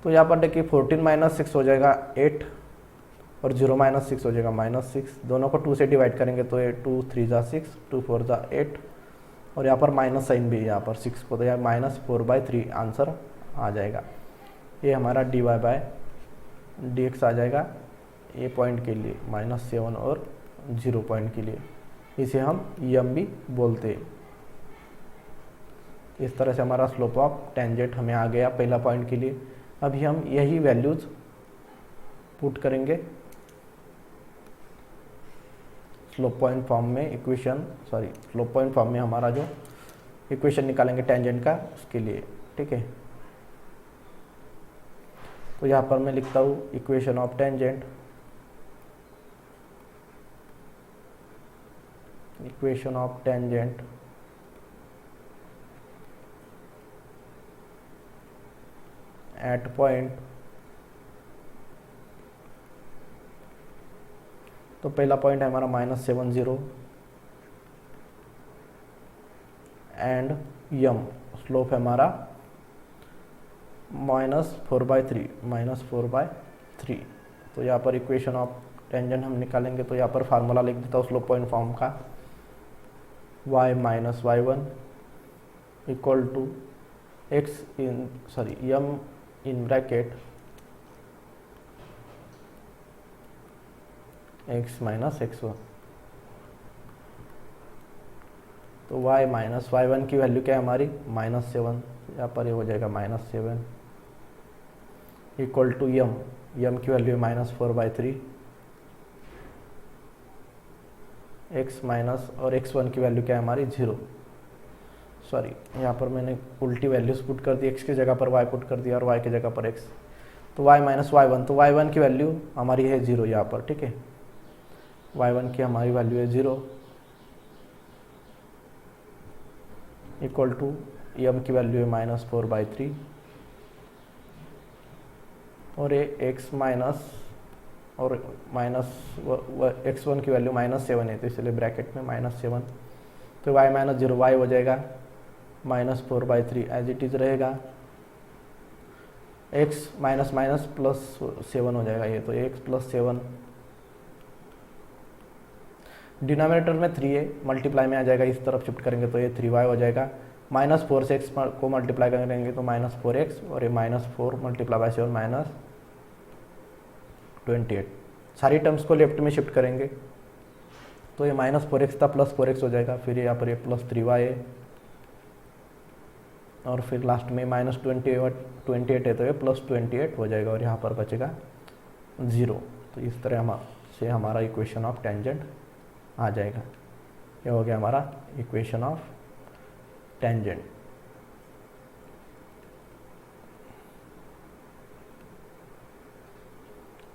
तो यहाँ पर देखिए 14 -6 हो जाएगा 8 और 0 -6 हो जाएगा -6, दोनों को 2 से डिवाइड करेंगे तो ये 2 3 ज़ा 6, 2 4 ज़ा 8, और यहाँ पर माइनस साइन भी है यहाँ पर 6 को, तो यहाँ -4/3 आंसर आ जाएगा। ये हमारा D Y by D X आ जाएगा ए पॉइंट के लिए, -7 और 0 पॉइंट के लिए, इसे हम यम भी बोलते हैं। इस तरह से हमारा स्लोप ऑफ टेंजेंट हमें आ गया पहला पॉइंट के लिए। अभी हम यही वैल्यूज पुट करेंगे स्लोप पॉइंट फॉर्म में, इक्वेशन स्लोप पॉइंट फॉर्म में हमारा जो इक्वेशन निकालेंगे टेंजेंट का उसके लिए, ठीक है। तो यहाँ पर मैं लिखता हूँ equation of tangent, equation of tangent at point. तो पहला पॉइंट है हमारा -7 0 एंड यम, स्लोप है हमारा -4/3, तो यहाँ पर इक्वेशन ऑफ टेंजेंट हम निकालेंगे, तो यहाँ पर फार्मूला लिख देता हूँ स्लोप पॉइंट फॉर्म का, y minus Y one equal to m in bracket x minus x1। तो y माइनस वाई वन की वैल्यू क्या है हमारी -7, यहाँ पर ये हो जाएगा -7 इक्वल टू m की वैल्यू है -4/3 x माइनस और x1 की वैल्यू क्या है हमारी 0। सॉरी, यहाँ पर मैंने उल्टी वैल्यूज पुट कर दी, x की जगह पर y पुट कर दिया और y की जगह पर x। तो y माइनस वाई वन, तो y1 की वैल्यू हमारी है 0 यहाँ पर, ठीक है। y1 की हमारी वैल्यू है 0 इक्वल टू m की वैल्यू है -4/3 और ये x माइनस और x1 की वैल्यू -7 है, तो इसलिए ब्रैकेट में -7। तो y माइनस 0 y हो जाएगा -4/3 एज इट इज़ रहेगा, x माइनस माइनस प्लस 7 हो जाएगा ये, तो x प्लस 7 डिनोमिनेटर में 3 है, मल्टीप्लाई में आ जाएगा, इस तरफ शिफ्ट करेंगे तो ये 3y हो जाएगा। -4 से x को मल्टीप्लाई करेंगे तो -4x और ये -4 मल्टीप्लाई बाय 7 -28। सारी टर्म्स को लेफ्ट में शिफ्ट करेंगे तो ये -4x था +4x हो जाएगा, फिर यहाँ पर ये +3y है और फिर लास्ट में -28 है तो ये +28 हो जाएगा और यहाँ पर बचेगा 0। तो इस तरह से हमारा इक्वेशन ऑफ टेंजेंट आ जाएगा। ये हो गया हमारा equation of tangent.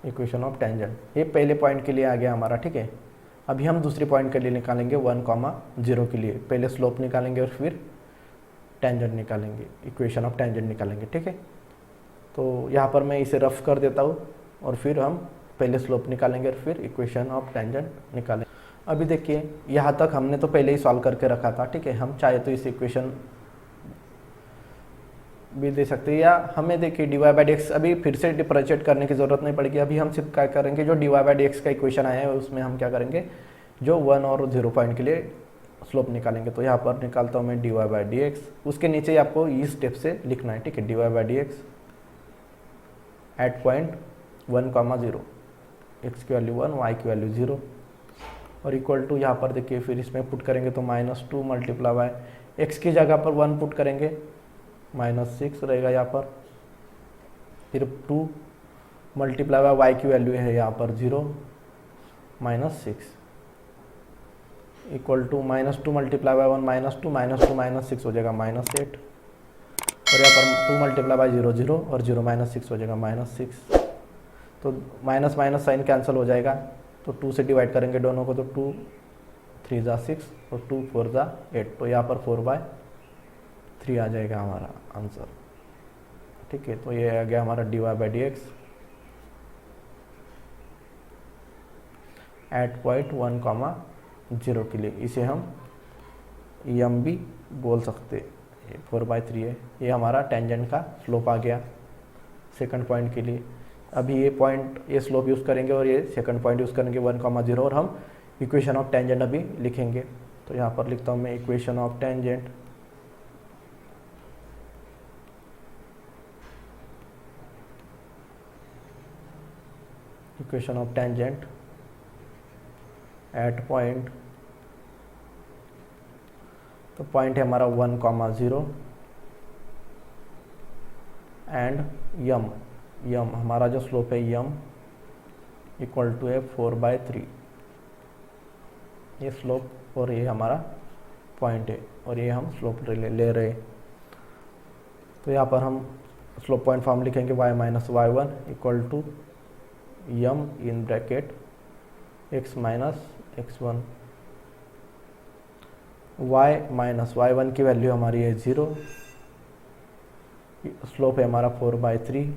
Equation of tangent ये पहले पॉइंट के लिए आ गया हमारा, ठीक है। अभी हम दूसरे पॉइंट के लिए निकालेंगे 1,0 के लिए, पहले स्लोप निकालेंगे और फिर टेंजेंट निकालेंगे, इक्वेशन ऑफ टेंजेंट निकालेंगे, ठीक है। तो यहाँ पर मैं इसे रफ कर देता हूँ और फिर हम पहले स्लोप निकालेंगे और फिर इक्वेशन ऑफ टेंजेंट निकालेंगे। अभी देखिए यहाँ तक हमने तो पहले ही सॉल्व करके रखा था, ठीक है। हम चाहे तो इस इक्वेशन भी दे सकते हैं या हमें देखिए dy/dx अभी फिर से डिफरेंशिएट करने की ज़रूरत नहीं पड़ेगी। अभी हम सिर्फ क्या करेंगे, जो dy/dx का इक्वेशन आया है उसमें हम क्या करेंगे, जो 1 और 0 पॉइंट के लिए स्लोप निकालेंगे। तो यहाँ पर निकालता हूँ मैं dy/dx, उसके नीचे ही आपको इस स्टेप से लिखना है, ठीक है। dy/dx एट पॉइंट 1,0, x की वैल्यू 1 y की वैल्यू 0 और इक्वल टू यहाँ पर देखिए फिर इसमें पुट करेंगे तो -2 मल्टीप्लाई बाय x की जगह पर 1 पुट करेंगे -6 रहेगा यहाँ पर, फिर 2 मल्टीप्लाई बाय y की वैल्यू है यहाँ पर 0 -6 इक्वल टू -2 मल्टीप्लाई बाय 1 -2 -6 हो जाएगा -8 और यहाँ पर 2 मल्टीप्लाई बाय 0 0 और 0 -6 हो जाएगा -6। तो माइनस माइनस साइन कैंसिल हो जाएगा, तो 2 से डिवाइड करेंगे दोनों को, तो 2 3 ज़ा 6 और 2 4 ज़ा 8, तो यहाँ पर 4/3 आ जाएगा हमारा आंसर, ठीक है। तो ये आ गया हमारा dy/dx एट पॉइंट 1,0 के लिए। इसे हम m भी बोल सकते, 4/3 है। ये हमारा टेंजेंट का स्लोप आ गया सेकंड पॉइंट के लिए। अभी ये पॉइंट ये स्लोप यूज़ करेंगे और ये सेकंड पॉइंट यूज़ करेंगे 1,0 और हम इक्वेशन ऑफ टेंजेंट अभी लिखेंगे। तो यहाँ पर लिखता हूँ मैं equation of tangent at point, तो पॉइंट है हमारा 1,0 एंड यम हमारा जो स्लोप है यम इक्वल टू है 4/3, ये स्लोप और ये हमारा पॉइंट है और ये हम स्लोप ले रहे हैं। तो यहाँ पर हम स्लोप पॉइंट फॉर्म लिखेंगे y minus Y one equal to Yama in bracket x minus x1। y minus Y one की वैल्यू हमारी है 0, स्लोप है हमारा 4/3,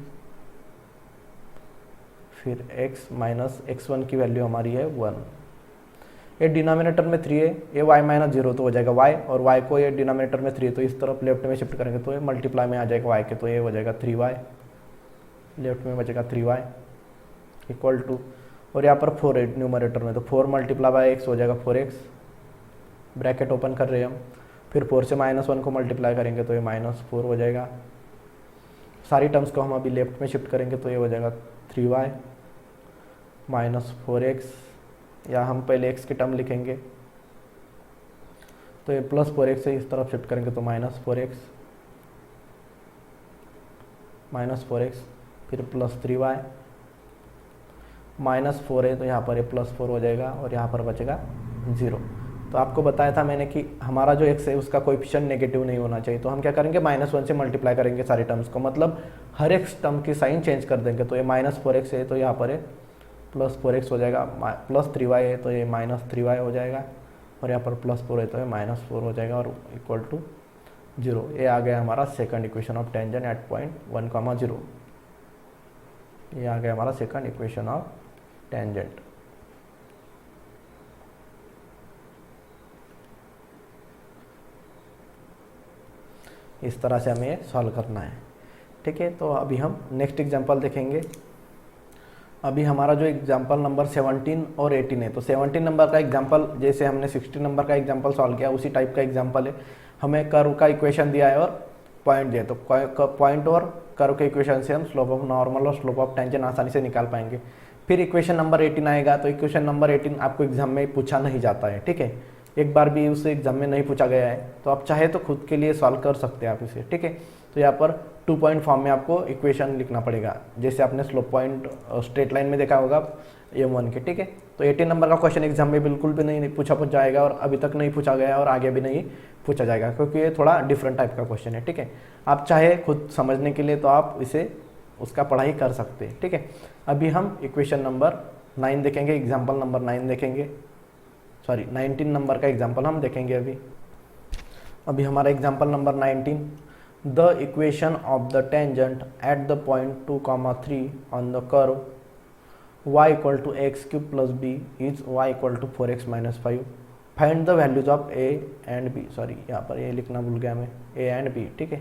फिर x माइनस x1 की वैल्यू हमारी है 1। ये डिनोमिनेटर में 3 है, ये y माइनस 0 तो हो जाएगा y, और y को ये डिनोमिनेटर में 3 तो इस तरफ लेफ्ट में शिफ्ट करेंगे तो ये मल्टीप्लाई में आ जाएगा y के, तो ये हो जाएगा 3y, लेफ्ट में बचेगा 3y इक्वल टू, और यहाँ पर 4 न्यूमरेटर में, तो 4 मल्टीप्लाई बाय एक्स हो जाएगा 4x, ब्रैकेट ओपन कर रहे हैं हम, फिर 4 से -1 को मल्टीप्लाई करेंगे तो ये -4 हो जाएगा। सारी टर्म्स को हम अभी लेफ्ट में शिफ्ट करेंगे तो ये हो जाएगा 3y -4x, या हम पहले x की टर्म लिखेंगे तो ये +4x से इस तरफ शिफ्ट करेंगे तो -4x, फिर +3y, -4 है तो यहाँ पर ये +4 हो जाएगा और यहाँ पर बचेगा 0। तो आपको बताया था मैंने कि हमारा जो x है उसका कोएफिशिएंट नेगेटिव नहीं होना चाहिए, तो हम क्या करेंगे -1 से मल्टीप्लाई करेंगे सारी टर्म्स को, मतलब हर एक टर्म की साइन चेंज कर देंगे। तो ये -4x है तो यहाँ पर है +4x हो जाएगा, +3y है तो ये -3y हो जाएगा, और यहाँ पर +4 है तो ये -4 हो जाएगा और इक्वल टू 0। ये आ गया हमारा second equation of tangent at point 1, 0। ये आ गया हमारा सेकंड इक्वेशन ऑफ टेंजेंट। इस तरह से हमें ये सॉल्व करना है, ठीक है। तो अभी हम नेक्स्ट एग्जांपल देखेंगे। अभी हमारा जो एग्जांपल नंबर 17 और 18 है, तो 17 नंबर का एग्जांपल जैसे हमने 16 नंबर का एग्जांपल सॉल्व किया उसी टाइप का एग्जांपल है। हमें कर्व का इक्वेशन दिया है और पॉइंट दिया है, तो पॉइंट और कर्व के इक्वेशन से हम स्लोप ऑफ नॉर्मल और स्लोप ऑफ टेंजेंट आसानी से निकाल पाएंगे। फिर इक्वेशन नंबर 18 आएगा, तो इक्वेशन नंबर 18 आपको एग्जाम में पूछा नहीं जाता है, ठीक है, एक बार भी उसे एग्जाम में नहीं पूछा गया है, तो आप चाहे तो खुद के लिए सॉल्व कर सकते हैं आप इसे, ठीक है। तो यहाँ पर 2 पॉइंट फॉर्म में आपको इक्वेशन लिखना पड़ेगा, जैसे आपने स्लोप पॉइंट स्ट्रेट लाइन में देखा होगा M1 के, ठीक है। तो 18 नंबर का क्वेश्चन एग्जाम में बिल्कुल भी नहीं पूछा जाएगा, और अभी तक नहीं पूछा गया और आगे भी नहीं पूछा जाएगा, क्योंकि ये थोड़ा डिफरेंट टाइप का क्वेश्चन है, ठीक है। आप चाहे खुद समझने के लिए तो आप इसे उसका पढ़ाई कर सकते हैं, ठीक है। अभी हम इक्वेशन नंबर 9 देखेंगे, एग्जाम्पल नंबर 9 देखेंगे, सॉरी 19 नंबर का एग्जाम्पल हम देखेंगे। अभी हमारा example number 19, the equation of the tangent at the point 2, 3 on the curve y = x³ + b is y = 4x - 5। Find the values of a and b, sorry यहाँ पर ये लिखना भूल गया मैं, a एंड b, ठीक है।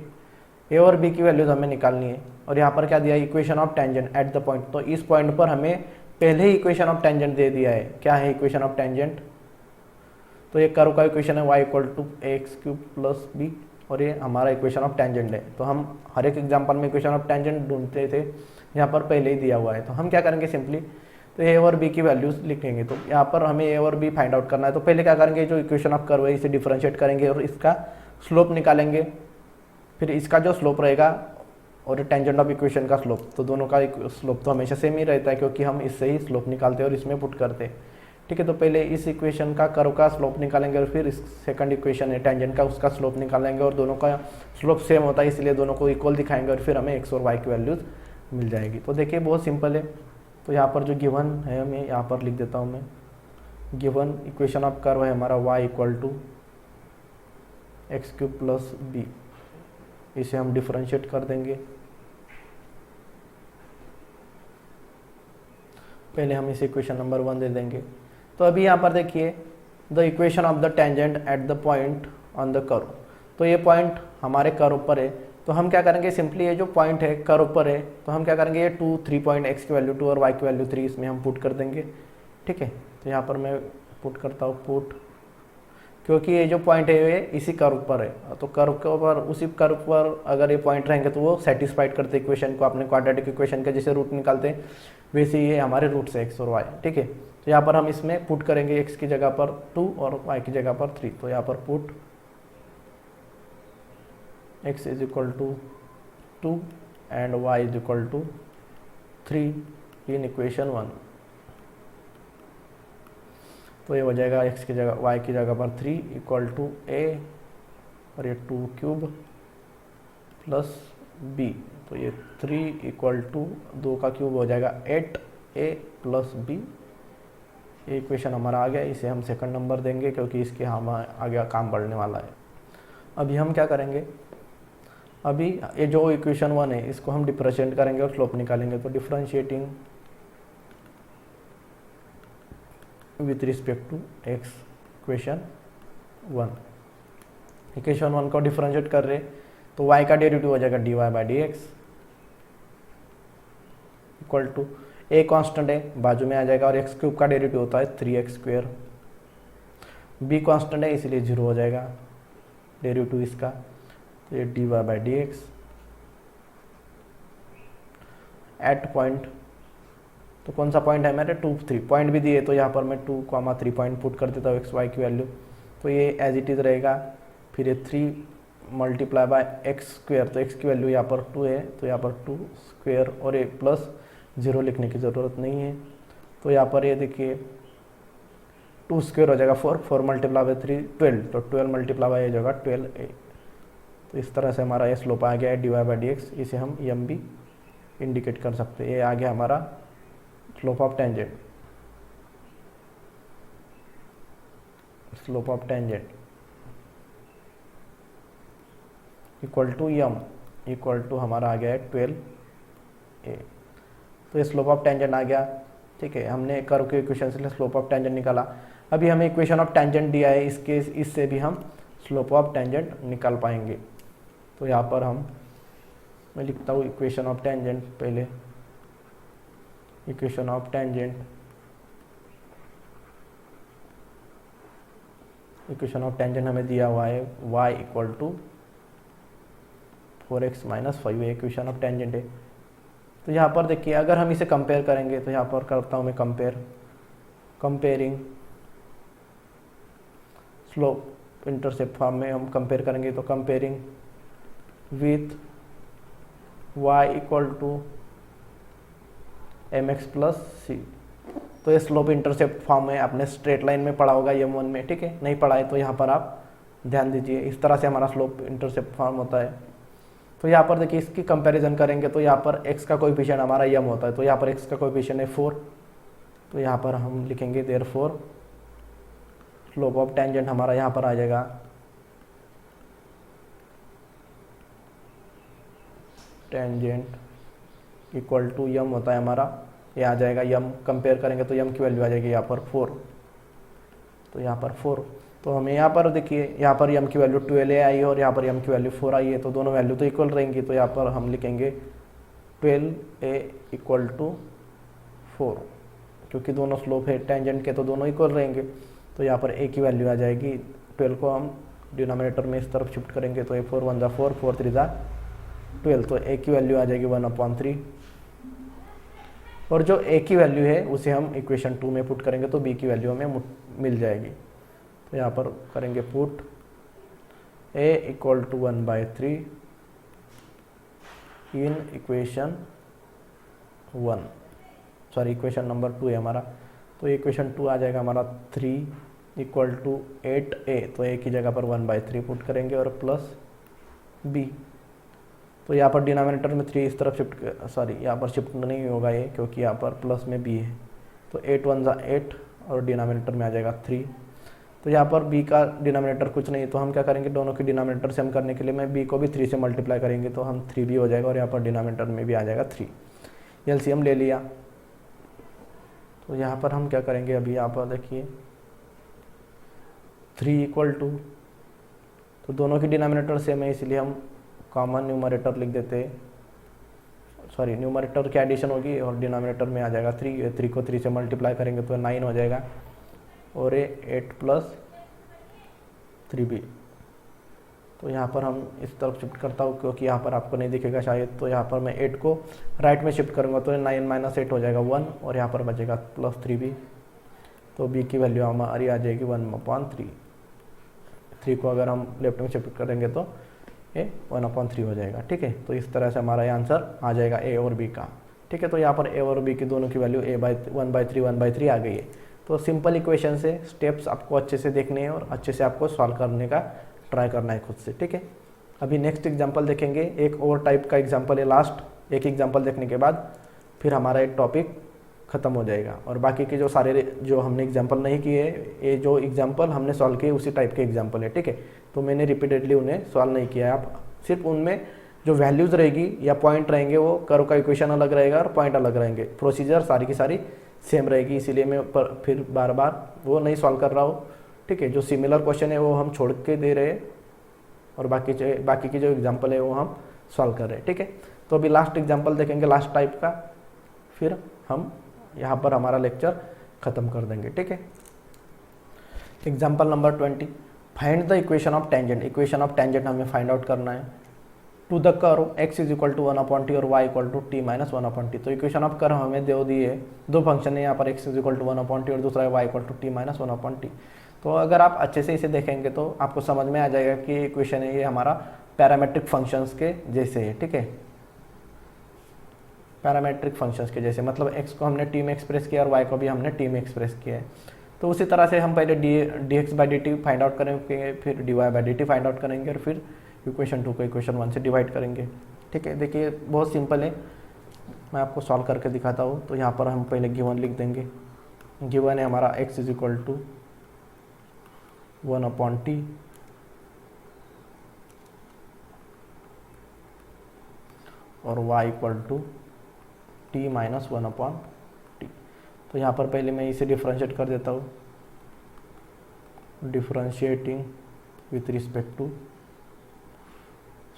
a और b की वैल्यूज हमें निकालनी है, और यहाँ पर क्या दिया है, equation of tangent at the point. तो इस पॉइंट पर हमें पहले ही इक्वेशन ऑफ टेंजेंट दे दिया है। क्या है इक्वेशन ऑफ टेंजेंट, तो ये कर्व का इक्वेशन है y = x³ + b, और ये हमारा इक्वेशन ऑफ टेंजेंट है। तो हम हर एक एग्जांपल में इक्वेशन ऑफ टेंजेंट ढूंढते थे, यहाँ पर पहले ही दिया हुआ है। तो हम क्या करेंगे, सिंपली तो a और b की वैल्यूज लिखेंगे। तो यहाँ पर हमें a और b फाइंड आउट करना है, तो पहले क्या करेंगे, जो इक्वेशन ऑफ कर्व है इसे डिफरेंशिएट करेंगे और इसका स्लोप निकालेंगे। फिर इसका जो स्लोप रहेगा और टेंजेंट ऑफ इक्वेशन का स्लोप, तो दोनों का स्लोप तो हमेशा सेम ही रहता है, क्योंकि हम इससे ही स्लोप निकालते हैं और इसमें पुट करते हैं, ठीक है। तो पहले इस इक्वेशन का कर्व का स्लोप निकालेंगे, और फिर इस सेकंड इक्वेशन है टेंजेंट का, उसका स्लोप निकालेंगे, और दोनों का स्लोप सेम होता है इसलिए दोनों को इक्वल दिखाएंगे, और फिर हमें x और y की वैल्यूज मिल जाएगी। तो देखिए बहुत सिंपल है। तो यहाँ पर जो गिवन है मैं यहाँ पर लिख देता हूँ, मैं गिवन इक्वेशन ऑफ कर्व है हमारा y = x³ + b, इसे हम डिफरेंशिएट कर देंगे। पहले हम इसे इक्वेशन नंबर 1 दे देंगे। तो अभी यहाँ पर देखिए, the equation of the tangent at the point on the curve, तो ये पॉइंट हमारे कर्व पर है। तो हम क्या करेंगे, सिंपली ये जो पॉइंट है कर्व पर है, तो हम क्या करेंगे, ये 2, 3 पॉइंट x की वैल्यू 2 और y की वैल्यू 3 इसमें हम पुट कर देंगे, ठीक है। तो यहाँ पर मैं पुट करता हूँ पुट, क्योंकि ये जो पॉइंट है ये इसी कर्व पर है, तो कर्व के ऊपर उसी कर्व पर अगर ये पॉइंट रहेंगे तो वो सेटिस्फाइड करते इक्वेशन को, अपने क्वाड्रेटिक इक्वेशन के जैसे रूट निकालते हैं वैसे ये हमारे रूट्स है x और y, ठीक है। तो यहाँ पर हम इसमें पुट करेंगे x की जगह पर 2 और y की जगह पर 3। तो यहाँ पर put x = 2 and y = 3 in equation 1। तो ये हो जाएगा x की जगह y की जगह पर 3 = a, और ये 2³ + b, तो ये 3 = 2 का क्यूब हो जाएगा 8a + b। ये इक्वेशन हमारा आ गया, इसे हम सेकंड नंबर देंगे क्योंकि इसके हम आगे काम बढ़ने वाला है। अभी हम क्या करेंगे, अभी ये जो इक्वेशन 1 है इसको हम डिफरेंशिएट करेंगे और स्लोप निकालेंगे। तो differentiating with respect to x, equation 1 को डिफरेंशिएट कर रहे, तो y का डेरिवेटिव हो जाएगा dy/dx = ए कांस्टेंट है, बाजू में आ जाएगा, और एक्स क्यूब का डेरिवेटिव होता है 3x²। बी कांस्टेंट है इसलिए 0 हो जाएगा डेरिवेटिव इसका, तो ये dy/dx एट पॉइंट, तो कौन सा पॉइंट है मेरे 2 3 पॉइंट भी दिए, तो यहाँ पर मैं 2, 3 पॉइंट पुट कर देता हूँ एक्स वाई की वैल्यू, तो ये एज इट इज़ रहेगा। फिर ये 3 मल्टीप्लाई बाय x², तो x की वैल्यू यहाँ पर 2 है, तो यहाँ पर 2² और ये प्लस 0 लिखने की ज़रूरत नहीं है, तो यहाँ पर ये देखिए 2² हो जाएगा 4 मल्टीप्लाई बाय 3 12, तो 12 मल्टीप्लाई बाय हो जाएगा 12a। तो इस तरह से हमारा ये स्लोप आ गया है dy/dx, इसे हम एम भी इंडिकेट कर सकते हैं। ये आ गया हमारा slope of tangent, slope of tangent equal to m equal to हमारा आ गया है 12a। तो ये स्लोप ऑफ टेंजेंट आ गया, ठीक है। हमने कर्व के इक्वेशन से स्लोप ऑफ टेंजेंट निकाला। अभी हमें इक्वेशन ऑफ टेंजेंट दिया है, इससे भी हम स्लोप ऑफ टेंजेंट निकाल पाएंगे। तो यहाँ पर मैं लिखता हूँ इक्वेशन ऑफ टेंजेंट, पहले equation of tangent, equation of tangent हमें दिया हुआ है y equal to 4x - 5 equation of tangent है। तो यहाँ पर देखिए अगर हम इसे कंपेयर करेंगे, तो यहाँ पर करता हूँ मैं कंपेयरिंग स्लोप इंटरसेप्ट फॉर्म में हम कंपेयर करेंगे, तो comparing with y equal to mx plus c। तो ये स्लोप इंटरसेप्ट फॉर्म है, आपने स्ट्रेट लाइन में पढ़ा होगा m1 में, ठीक है। नहीं पढ़ा है तो यहाँ पर आप ध्यान दीजिए, इस तरह से हमारा स्लोप इंटरसेप्ट फॉर्म होता है। तो यहाँ पर देखिए इसकी कंपैरिजन करेंगे, तो यहाँ पर x का कोएफिशिएंट हमारा m होता है, तो यहाँ पर x का कोएफिशिएंट है 4, तो यहाँ पर हम लिखेंगे देयरफॉर स्लोप ऑफ टेंजेंट हमारा यहाँ पर आ जाएगा टेंजेंट इक्वल टू m होता है हमारा, ये आ जाएगा m, कंपेयर करेंगे तो m की वैल्यू आ जाएगी यहाँ पर 4, तो यहाँ पर 4। तो हमें यहाँ पर देखिए यहाँ पर m की वैल्यू 12a आई है और यहाँ पर m की वैल्यू 4 आई है, तो दोनों वैल्यू तो इक्वल रहेंगी। तो यहाँ पर हम लिखेंगे 12a इक्वल टू 4, क्योंकि दोनों स्लोप है टेंजेंट के तो दोनों इक्वल रहेंगे। तो यहाँ पर a की वैल्यू आ जाएगी, 12 को हम डिनोमिनेटर में इस तरफ शिफ्ट करेंगे, तो ये 4 1 ज़ा 4 4 3 ज़ा 12, तो a की वैल्यू आ जाएगी 1/3। और जो a की वैल्यू है उसे हम इक्वेशन 2 में पुट करेंगे, तो b की वैल्यू हमें मिल जाएगी। तो यहाँ पर करेंगे put a equal to 1/3 in equation 1, sorry equation number 2 है हमारा। तो इक्वेशन 2 आ जाएगा हमारा 3 इक्वल टू 8a, तो a की जगह पर 1/3 पुट करेंगे और प्लस b। तो यहाँ पर डिनोमिनेटर में 3 इस तरफ शिफ्ट, सॉरी यहाँ पर शिफ्ट नहीं होगा ये, क्योंकि यहाँ पर प्लस में b है, तो 8 1 ज़ा 8 और डिनोमिनेटर में आ जाएगा 3। तो यहाँ पर b का डिनोमिनेटर कुछ नहीं है, तो हम क्या करेंगे, दोनों की डिनोमिनेटर सेम करने के लिए मैं b को भी 3 से मल्टीप्लाई करेंगे, तो हम 3b हो जाएगा और यहाँ पर डिनोमिनेटर में भी आ जाएगा 3। एलसीएम ले लिया। तो यहाँ पर हम क्या करेंगे, अभी यहाँ पर देखिए 3 इक्वल टू, तो दोनों की डिनोमिनेटर सेम है इसलिए हम कॉमन न्यूमरेटर लिख देते हैं, सॉरी न्यूमरेटर की एडिशन होगी और डिनोमिनेटर में आ जाएगा 3, 3 को 3 से मल्टीप्लाई करेंगे तो 9 हो जाएगा, और ये 8 प्लस 3b। तो यहाँ पर हम इस तरफ शिफ्ट करता हूँ, क्योंकि यहाँ पर आपको नहीं दिखेगा शायद, तो यहाँ पर मैं 8 को राइट में शिफ्ट करूँगा, तो 9 - 8 हो जाएगा 1, और यहाँ पर बचेगा प्लस 3b। तो b की वैल्यू हमारी आ जाएगी 1/3। 3 को अगर हम लेफ्ट में शिफ्ट करेंगे तो ये 1/3 हो जाएगा, ठीक है। तो इस तरह से हमारा ये आंसर आ जाएगा a और b का, ठीक है। तो यहाँ पर a और b की दोनों की वैल्यू 1/3 आ गई है। तो सिंपल इक्वेशन से स्टेप्स आपको अच्छे से देखने हैं और अच्छे से आपको सॉल्व करने का ट्राई करना है खुद से, ठीक है। अभी नेक्स्ट एग्जांपल देखेंगे, एक और टाइप का एग्जांपल है लास्ट। एक एग्जांपल देखने के बाद फिर हमारा एक टॉपिक ख़त्म हो जाएगा, और बाकी के जो सारे जो हमने एग्जांपल नहीं किए, ये जो एग्जांपल हमने सॉल्व किए उसी टाइप के एग्जांपल है, ठीक है। तो मैंने रिपीटेडली उन्हें सॉल्व नहीं किया है, आप सिर्फ उनमें जो वैल्यूज़ रहेगी या पॉइंट रहेंगे वो कर्व का इक्वेशन अलग रहेगा और पॉइंट अलग रहेंगे, प्रोसीजर सारी की सारी सेम रहेगी, इसीलिए मैं फिर बार बार वो नहीं सॉल्व कर रहा हूँ, ठीक है। जो सिमिलर क्वेश्चन है वो हम छोड़ के दे रहे हैं और बाकी के जो एग्जांपल है वो हम सॉल्व कर रहे हैं, ठीक है। तो अभी लास्ट एग्जांपल देखेंगे लास्ट टाइप का, फिर हम यहाँ पर हमारा लेक्चर ख़त्म कर देंगे। ठीक है। Example number 20, find the equation of tangent. Equation of tangent हमें फाइंड आउट करना है to the curve x is equal to 1/t और y equal to t minus 1/t। तो इक्वेशन ऑफ कर्व हमें दे दी है, दो फंक्शन है यहाँ पर, x is equal to 1/t और दूसरा है y equal to t minus 1/t। तो अगर आप अच्छे से इसे देखेंगे तो आपको समझ में आ जाएगा कि इक्वेशन है ये हमारा पैरामेट्रिक फंक्शंस के जैसे है। ठीक है, पैरामेट्रिक फंक्शंस के जैसे, मतलब x को हमने t में एक्सप्रेस किया और y को भी हमने t में एक्सप्रेस किया है। तो उसी तरह से हम पहले dx/dt फाइंड आउट करेंगे, फिर dy/dt फाइंड आउट करेंगे और फिर इक्वेशन 2 को इक्वेशन 1 से डिवाइड करेंगे। ठीक है, देखिए बहुत सिंपल है, मैं आपको सॉल्व करके दिखाता हूँ। तो यहाँ पर हम पहले गिवन लिख देंगे। गिवन है हमारा x is equal to 1/t और y equal to t minus 1/t। तो यहाँ पर पहले मैं इसे डिफ्रेंशिएट कर देता हूँ, differentiating with respect to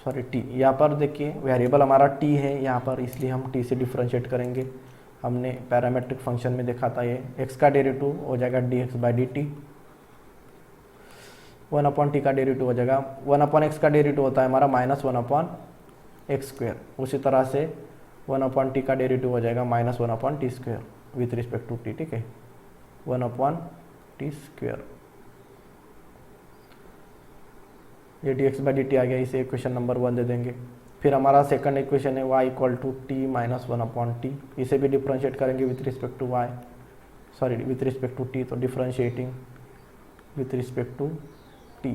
t। यहाँ पर देखिए वेरिएबल हमारा t है यहाँ पर, इसलिए हम t से डिफ्रेंशिएट करेंगे। हमने पैरामेट्रिक फंक्शन में देखा था ये, x का डेरिवेटिव हो जाएगा dx/dt, 1/t का डेरिवेटिव हो जाएगा, 1/x का डेरिवेटिव होता है हमारा माइनस 1/x²। उसी तरह से 1/t का डेरिवेटिव हो जाएगा minus 1/t² with respect to t। ठीक है, 1/t²। ये dx/dt आ गया, इसे इक्वेशन नंबर 1 दे देंगे। फिर हमारा सेकंड इक्वेशन है y equal to t minus 1/t। इसे भी डिफ्रेंशिएट करेंगे with respect to y, sorry with respect to t। तो differentiating with respect to t,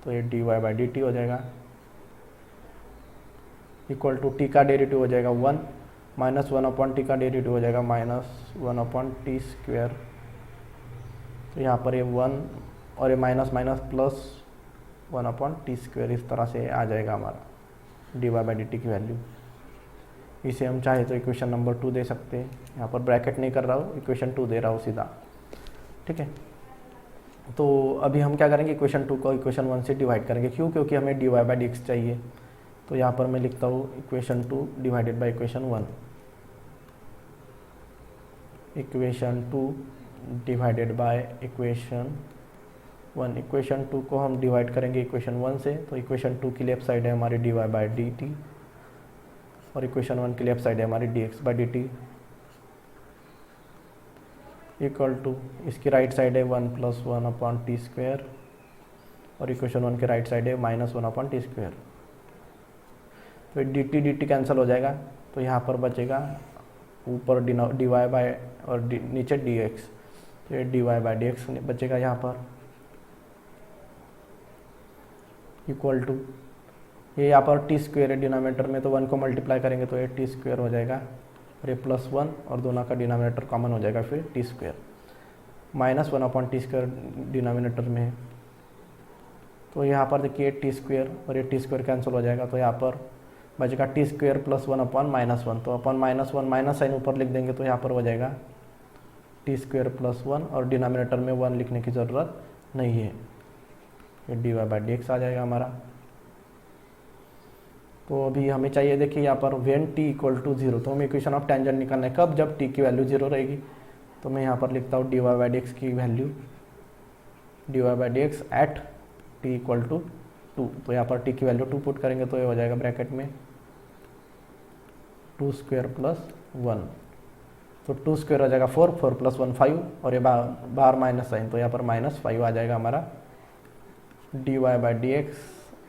तो ये dy/dt हो जाएगा इक्वल टू t का डेरिवेटिव हो जाएगा 1 माइनस 1/t का डेरिवेटिव हो जाएगा माइनस 1/t²। तो यहाँ पर ये 1 और ये माइनस माइनस प्लस 1/t², इस तरह से आ जाएगा हमारा dy/dt की वैल्यू। इसे हम चाहे तो इक्वेशन नंबर 2 दे सकते हैं, यहाँ पर ब्रैकेट नहीं कर रहा हूँ, इक्वेशन 2 दे रहा हूँ सीधा। ठीक है, तो अभी हम क्या करेंगे, इक्वेशन 2 को इक्वेशन 1 से डिवाइड करेंगे। क्यों? क्योंकि हमें dy/dx चाहिए। तो यहाँ पर मैं लिखता हूँ equation 2 divided by equation 1, equation 2 divided by equation 1। Equation 2 को हम डिवाइड करेंगे इक्वेशन 1 से, तो इक्वेशन 2 की लेफ्ट साइड है हमारी dy/dt और इक्वेशन 1 की लेफ्ट साइड है हमारी dx/dt इक्वल टू, इसकी राइट साइड है 1 प्लस 1/t² और इक्वेशन 1 के राइट साइड है माइनस 1/t²। तो dt कैंसिल हो जाएगा, तो यहाँ पर बचेगा ऊपर dy बाय और नीचे dx, तो ये dy/dx बचेगा यहाँ पर इक्वल टू, ये यहाँ पर t² है डिनोमिनेटर में, तो 1 को मल्टीप्लाई करेंगे तो ये t² हो जाएगा और ये प्लस 1 और दोनों का डिनोमिनेटर कॉमन हो जाएगा, फिर t² माइनस 1/t² डिनोमिनेटर में है। तो यहाँ पर देखिए t² और ये t² कैंसिल हो जाएगा, तो यहाँ पर बचेगा t² प्लस 1/-1। तो अपन -1 माइनस साइन ऊपर लिख देंगे, तो यहाँ पर हो जाएगा t² प्लस 1 और डिनोमिनेटर में 1 लिखने की ज़रूरत नहीं है, ये dy/dx आ जाएगा हमारा। तो अभी हमें चाहिए, देखिए यहाँ पर व्हेन t इक्वल टू 0, तो हमें इक्वेशन ऑफ टेंजेंट निकालना है कब, जब t की वैल्यू 0 रहेगी। तो मैं यहाँ पर लिखता हूँ dy/dx की value, dy/dx at t equal to 2। तो यहाँ पर t की वैल्यू 2 पुट करेंगे तो ये हो जाएगा ब्रैकेट में 2² प्लस 1, तो 2² हो जाएगा 4, 4 प्लस 1 5 और ये बाहर माइनस साइन, तो यहाँ पर -5 आ जाएगा हमारा dy/dx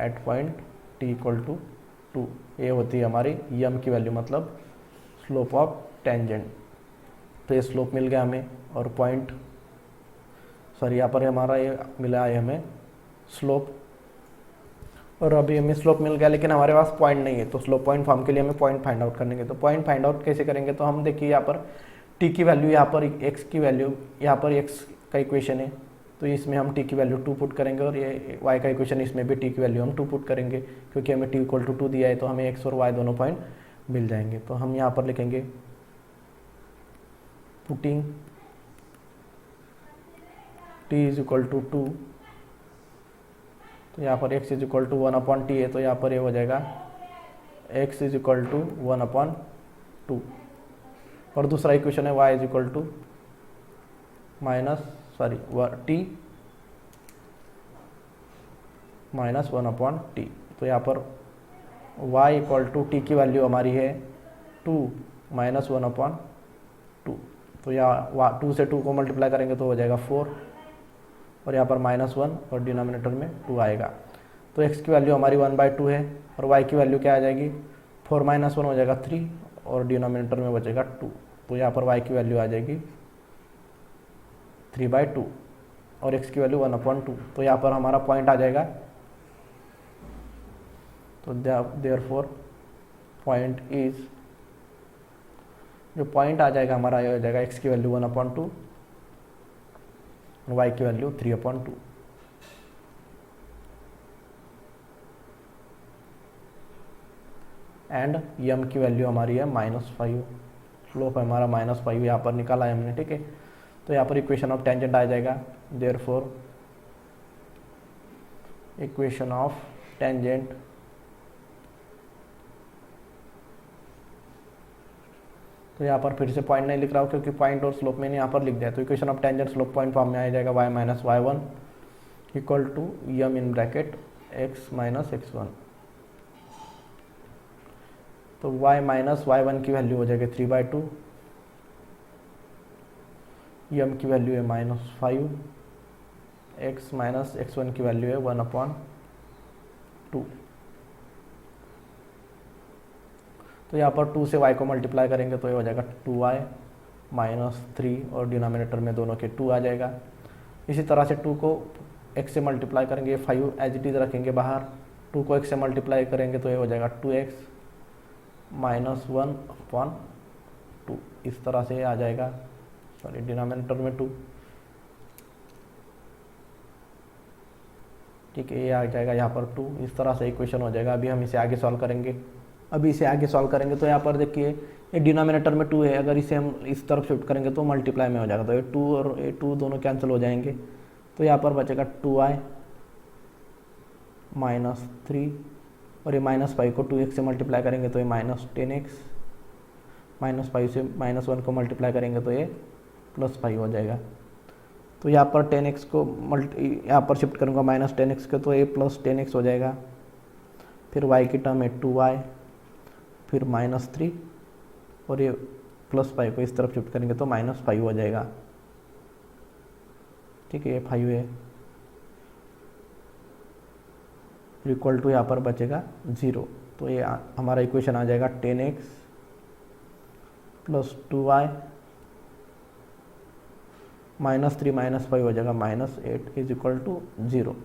at point t equal to 2। ये होती है हमारी m की वैल्यू, मतलब स्लोप ऑफ टेंजेंट। तो ये स्लोप मिल गया हमें और पॉइंट, सॉरी यहाँ पर हमारा ये मिला है हमें स्लोप, और अभी हमें स्लोप मिल गया लेकिन हमारे पास पॉइंट नहीं है। तो स्लोप पॉइंट फॉर्म के लिए हमें पॉइंट फाइंड आउट करने के, तो पॉइंट फाइंड आउट कैसे करेंगे, तो हम देखिए यहाँ पर t की वैल्यू, यहाँ पर x की वैल्यू, यहाँ पर x का इक्वेशन है तो इसमें हम t की वैल्यू 2 पुट करेंगे और ये y का इक्वेशन, इसमें भी t की वैल्यू हम 2 पुट करेंगे, क्योंकि हमें t इक्वल टू 2 दिया है, तो हमें x और y दोनों पॉइंट मिल जाएंगे। तो हम यहाँ पर लिखेंगे putting t is equal to 2, तो यहाँ पर x is equal to 1/t है, तो यहाँ पर ये हो जाएगा x इज इक्वल टू 1/2 और दूसरा इक्वेशन है y is equal to t minus 1/t। तो यहाँ पर y इक्वल टू टी की वैल्यू हमारी है 2 माइनस 1/2। तो यहाँ 2 से 2 को मल्टीप्लाई करेंगे तो हो जाएगा 4 और यहाँ पर -1 और डिनोमिनेटर में 2 आएगा। तो x की वैल्यू हमारी 1/2 है और y की वैल्यू क्या आ जाएगी 4 - 1 हो जाएगा 3 और डिनोमिनेटर में बचेगा 2। तो यहाँ पर y की वैल्यू आ जाएगी 3/2 और x की वैल्यू 1/2। तो यहाँ पर हमारा पॉइंट आ जाएगा। तो देयरफॉर पॉइंट इज, जो पॉइंट आ जाएगा हमारा ये हो जाएगा x की वैल्यू 1/2 और y की वैल्यू 3/2। एंड यम की वैल्यू हमारी है -5, स्लोप है हमारा -5 यहाँ पर निकाला है हमने, ठीक है। तो यहाँ पर इक्वेशन ऑफ टेंजेंट आ जाएगा। देयरफॉर इक्वेशन ऑफ टेंजेंट तो यहाँ पर फिर से पॉइंट नहीं लिख रहा हूँ क्योंकि पॉइंट और स्लोप मैंने यहाँ पर लिख दिया। तो equation of tangent slope point form में आ जाएगा y - y1 equal to Yama in bracket x - x1। तो y - y1 की वैल्यू हो जाएगी 3/2, यम की वैल्यू है -5, x - x1 की वैल्यू है 1/2। तो यहाँ पर 2 से y को मल्टीप्लाई करेंगे तो ये हो जाएगा 2y -3 और डिनोमिनेटर में दोनों के 2 आ जाएगा। इसी तरह से 2 को x से मल्टीप्लाई करेंगे, 5 एज इट इज़ रखेंगे बाहर, 2 को x से मल्टीप्लाई करेंगे तो ये हो जाएगा 2x -1/2। इस तरह से आ जाएगा, सॉरी डिनोमिनेटर में 2, ठीक है। ये आ जाएगा यहाँ पर 2। इस तरह से इक्वेशन हो जाएगा। अभी हम इसे आगे सॉल्व करेंगे। तो यहाँ पर देखिए ये डिनोमिनेटर में 2 है, अगर इसे हम इस तरफ शिफ्ट करेंगे तो मल्टीप्लाई में हो जाएगा। तो ये 2 और ये 2 दोनों कैंसिल हो जाएंगे। तो यहाँ पर बचेगा 2y -3 और ये -5 को 2x से मल्टीप्लाई करेंगे तो ये -10x, -5 से -1 को मल्टीप्लाई करेंगे तो ये +5 हो जाएगा। तो यहाँ पर 10x को यहाँ पर शिफ्ट करूँगा -10x के तो ये +10x हो जाएगा। फिर y की टर्म है 2y, फिर -3 और ये +5 को इस तरफ शिफ्ट करेंगे तो -5 हो जाएगा, ठीक है। ये 5 है इक्वल टू यहाँ पर बचेगा 0। तो ये हमारा इक्वेशन आ जाएगा 10x + 2y -3 -5 हो जाएगा -8 इज इक्वल टू 0।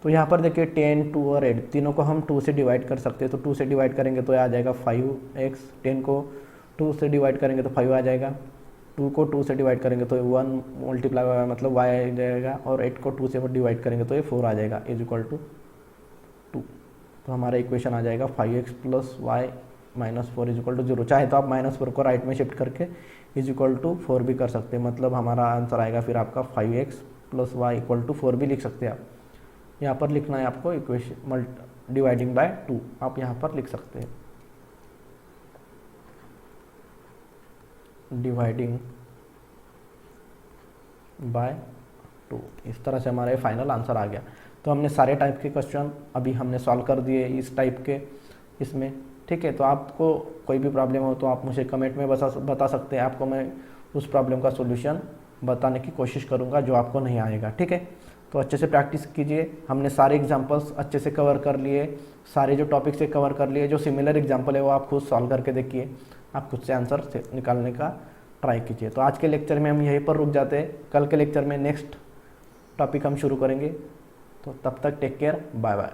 तो यहाँ पर देखिए 10, 2 और 8 तीनों को हम 2 से डिवाइड कर सकते हैं। तो 2 से डिवाइड करेंगे तो आ जाएगा 5x, 10 को 2 से डिवाइड करेंगे तो 5 आ जाएगा, 2 को 2 से डिवाइड करेंगे तो 1 मल्टीप्लाई होगा मतलब y आ जाएगा, और 8 को 2 से डिवाइड करेंगे तो ये 4 आ जाएगा इज इक्वल टू 2। तो हमारा इक्वेशन आ जाएगा 5x + y - 4 is equal to 0। चाहे तो आप -4 को राइट में शिफ्ट करके इज इक्वल टू 4 भी कर सकते हैं, मतलब हमारा आंसर आएगा फिर आपका 5x + y = 4 भी लिख सकते हैं आप। यहाँ पर लिखना है आपको इक्वेशन डिवाइडिंग बाय 2, आप यहाँ पर लिख सकते हैं डिवाइडिंग बाय 2। इस तरह से हमारा फाइनल आंसर आ गया। तो हमने सारे टाइप के क्वेश्चन अभी हमने सॉल्व कर दिए इस टाइप के इसमें, ठीक है। तो आपको कोई भी प्रॉब्लम हो तो आप मुझे कमेंट में बता सकते हैं, आपको मैं उस प्रॉब्लम का सॉल्यूशन बताने की कोशिश करूँगा जो आपको नहीं आएगा, ठीक है। तो अच्छे से प्रैक्टिस कीजिए। हमने सारे एग्जांपल्स अच्छे से कवर कर लिए, सारे जो टॉपिक से कवर कर लिए। जो सिमिलर एग्जांपल है वो आप खुद सॉल्व करके देखिए, आप खुद से आंसर से निकालने का ट्राई कीजिए। तो आज के लेक्चर में हम यहीं पर रुक जाते हैं, कल के लेक्चर में नेक्स्ट टॉपिक हम शुरू करेंगे। तो तब तक टेक केयर, बाय बाय।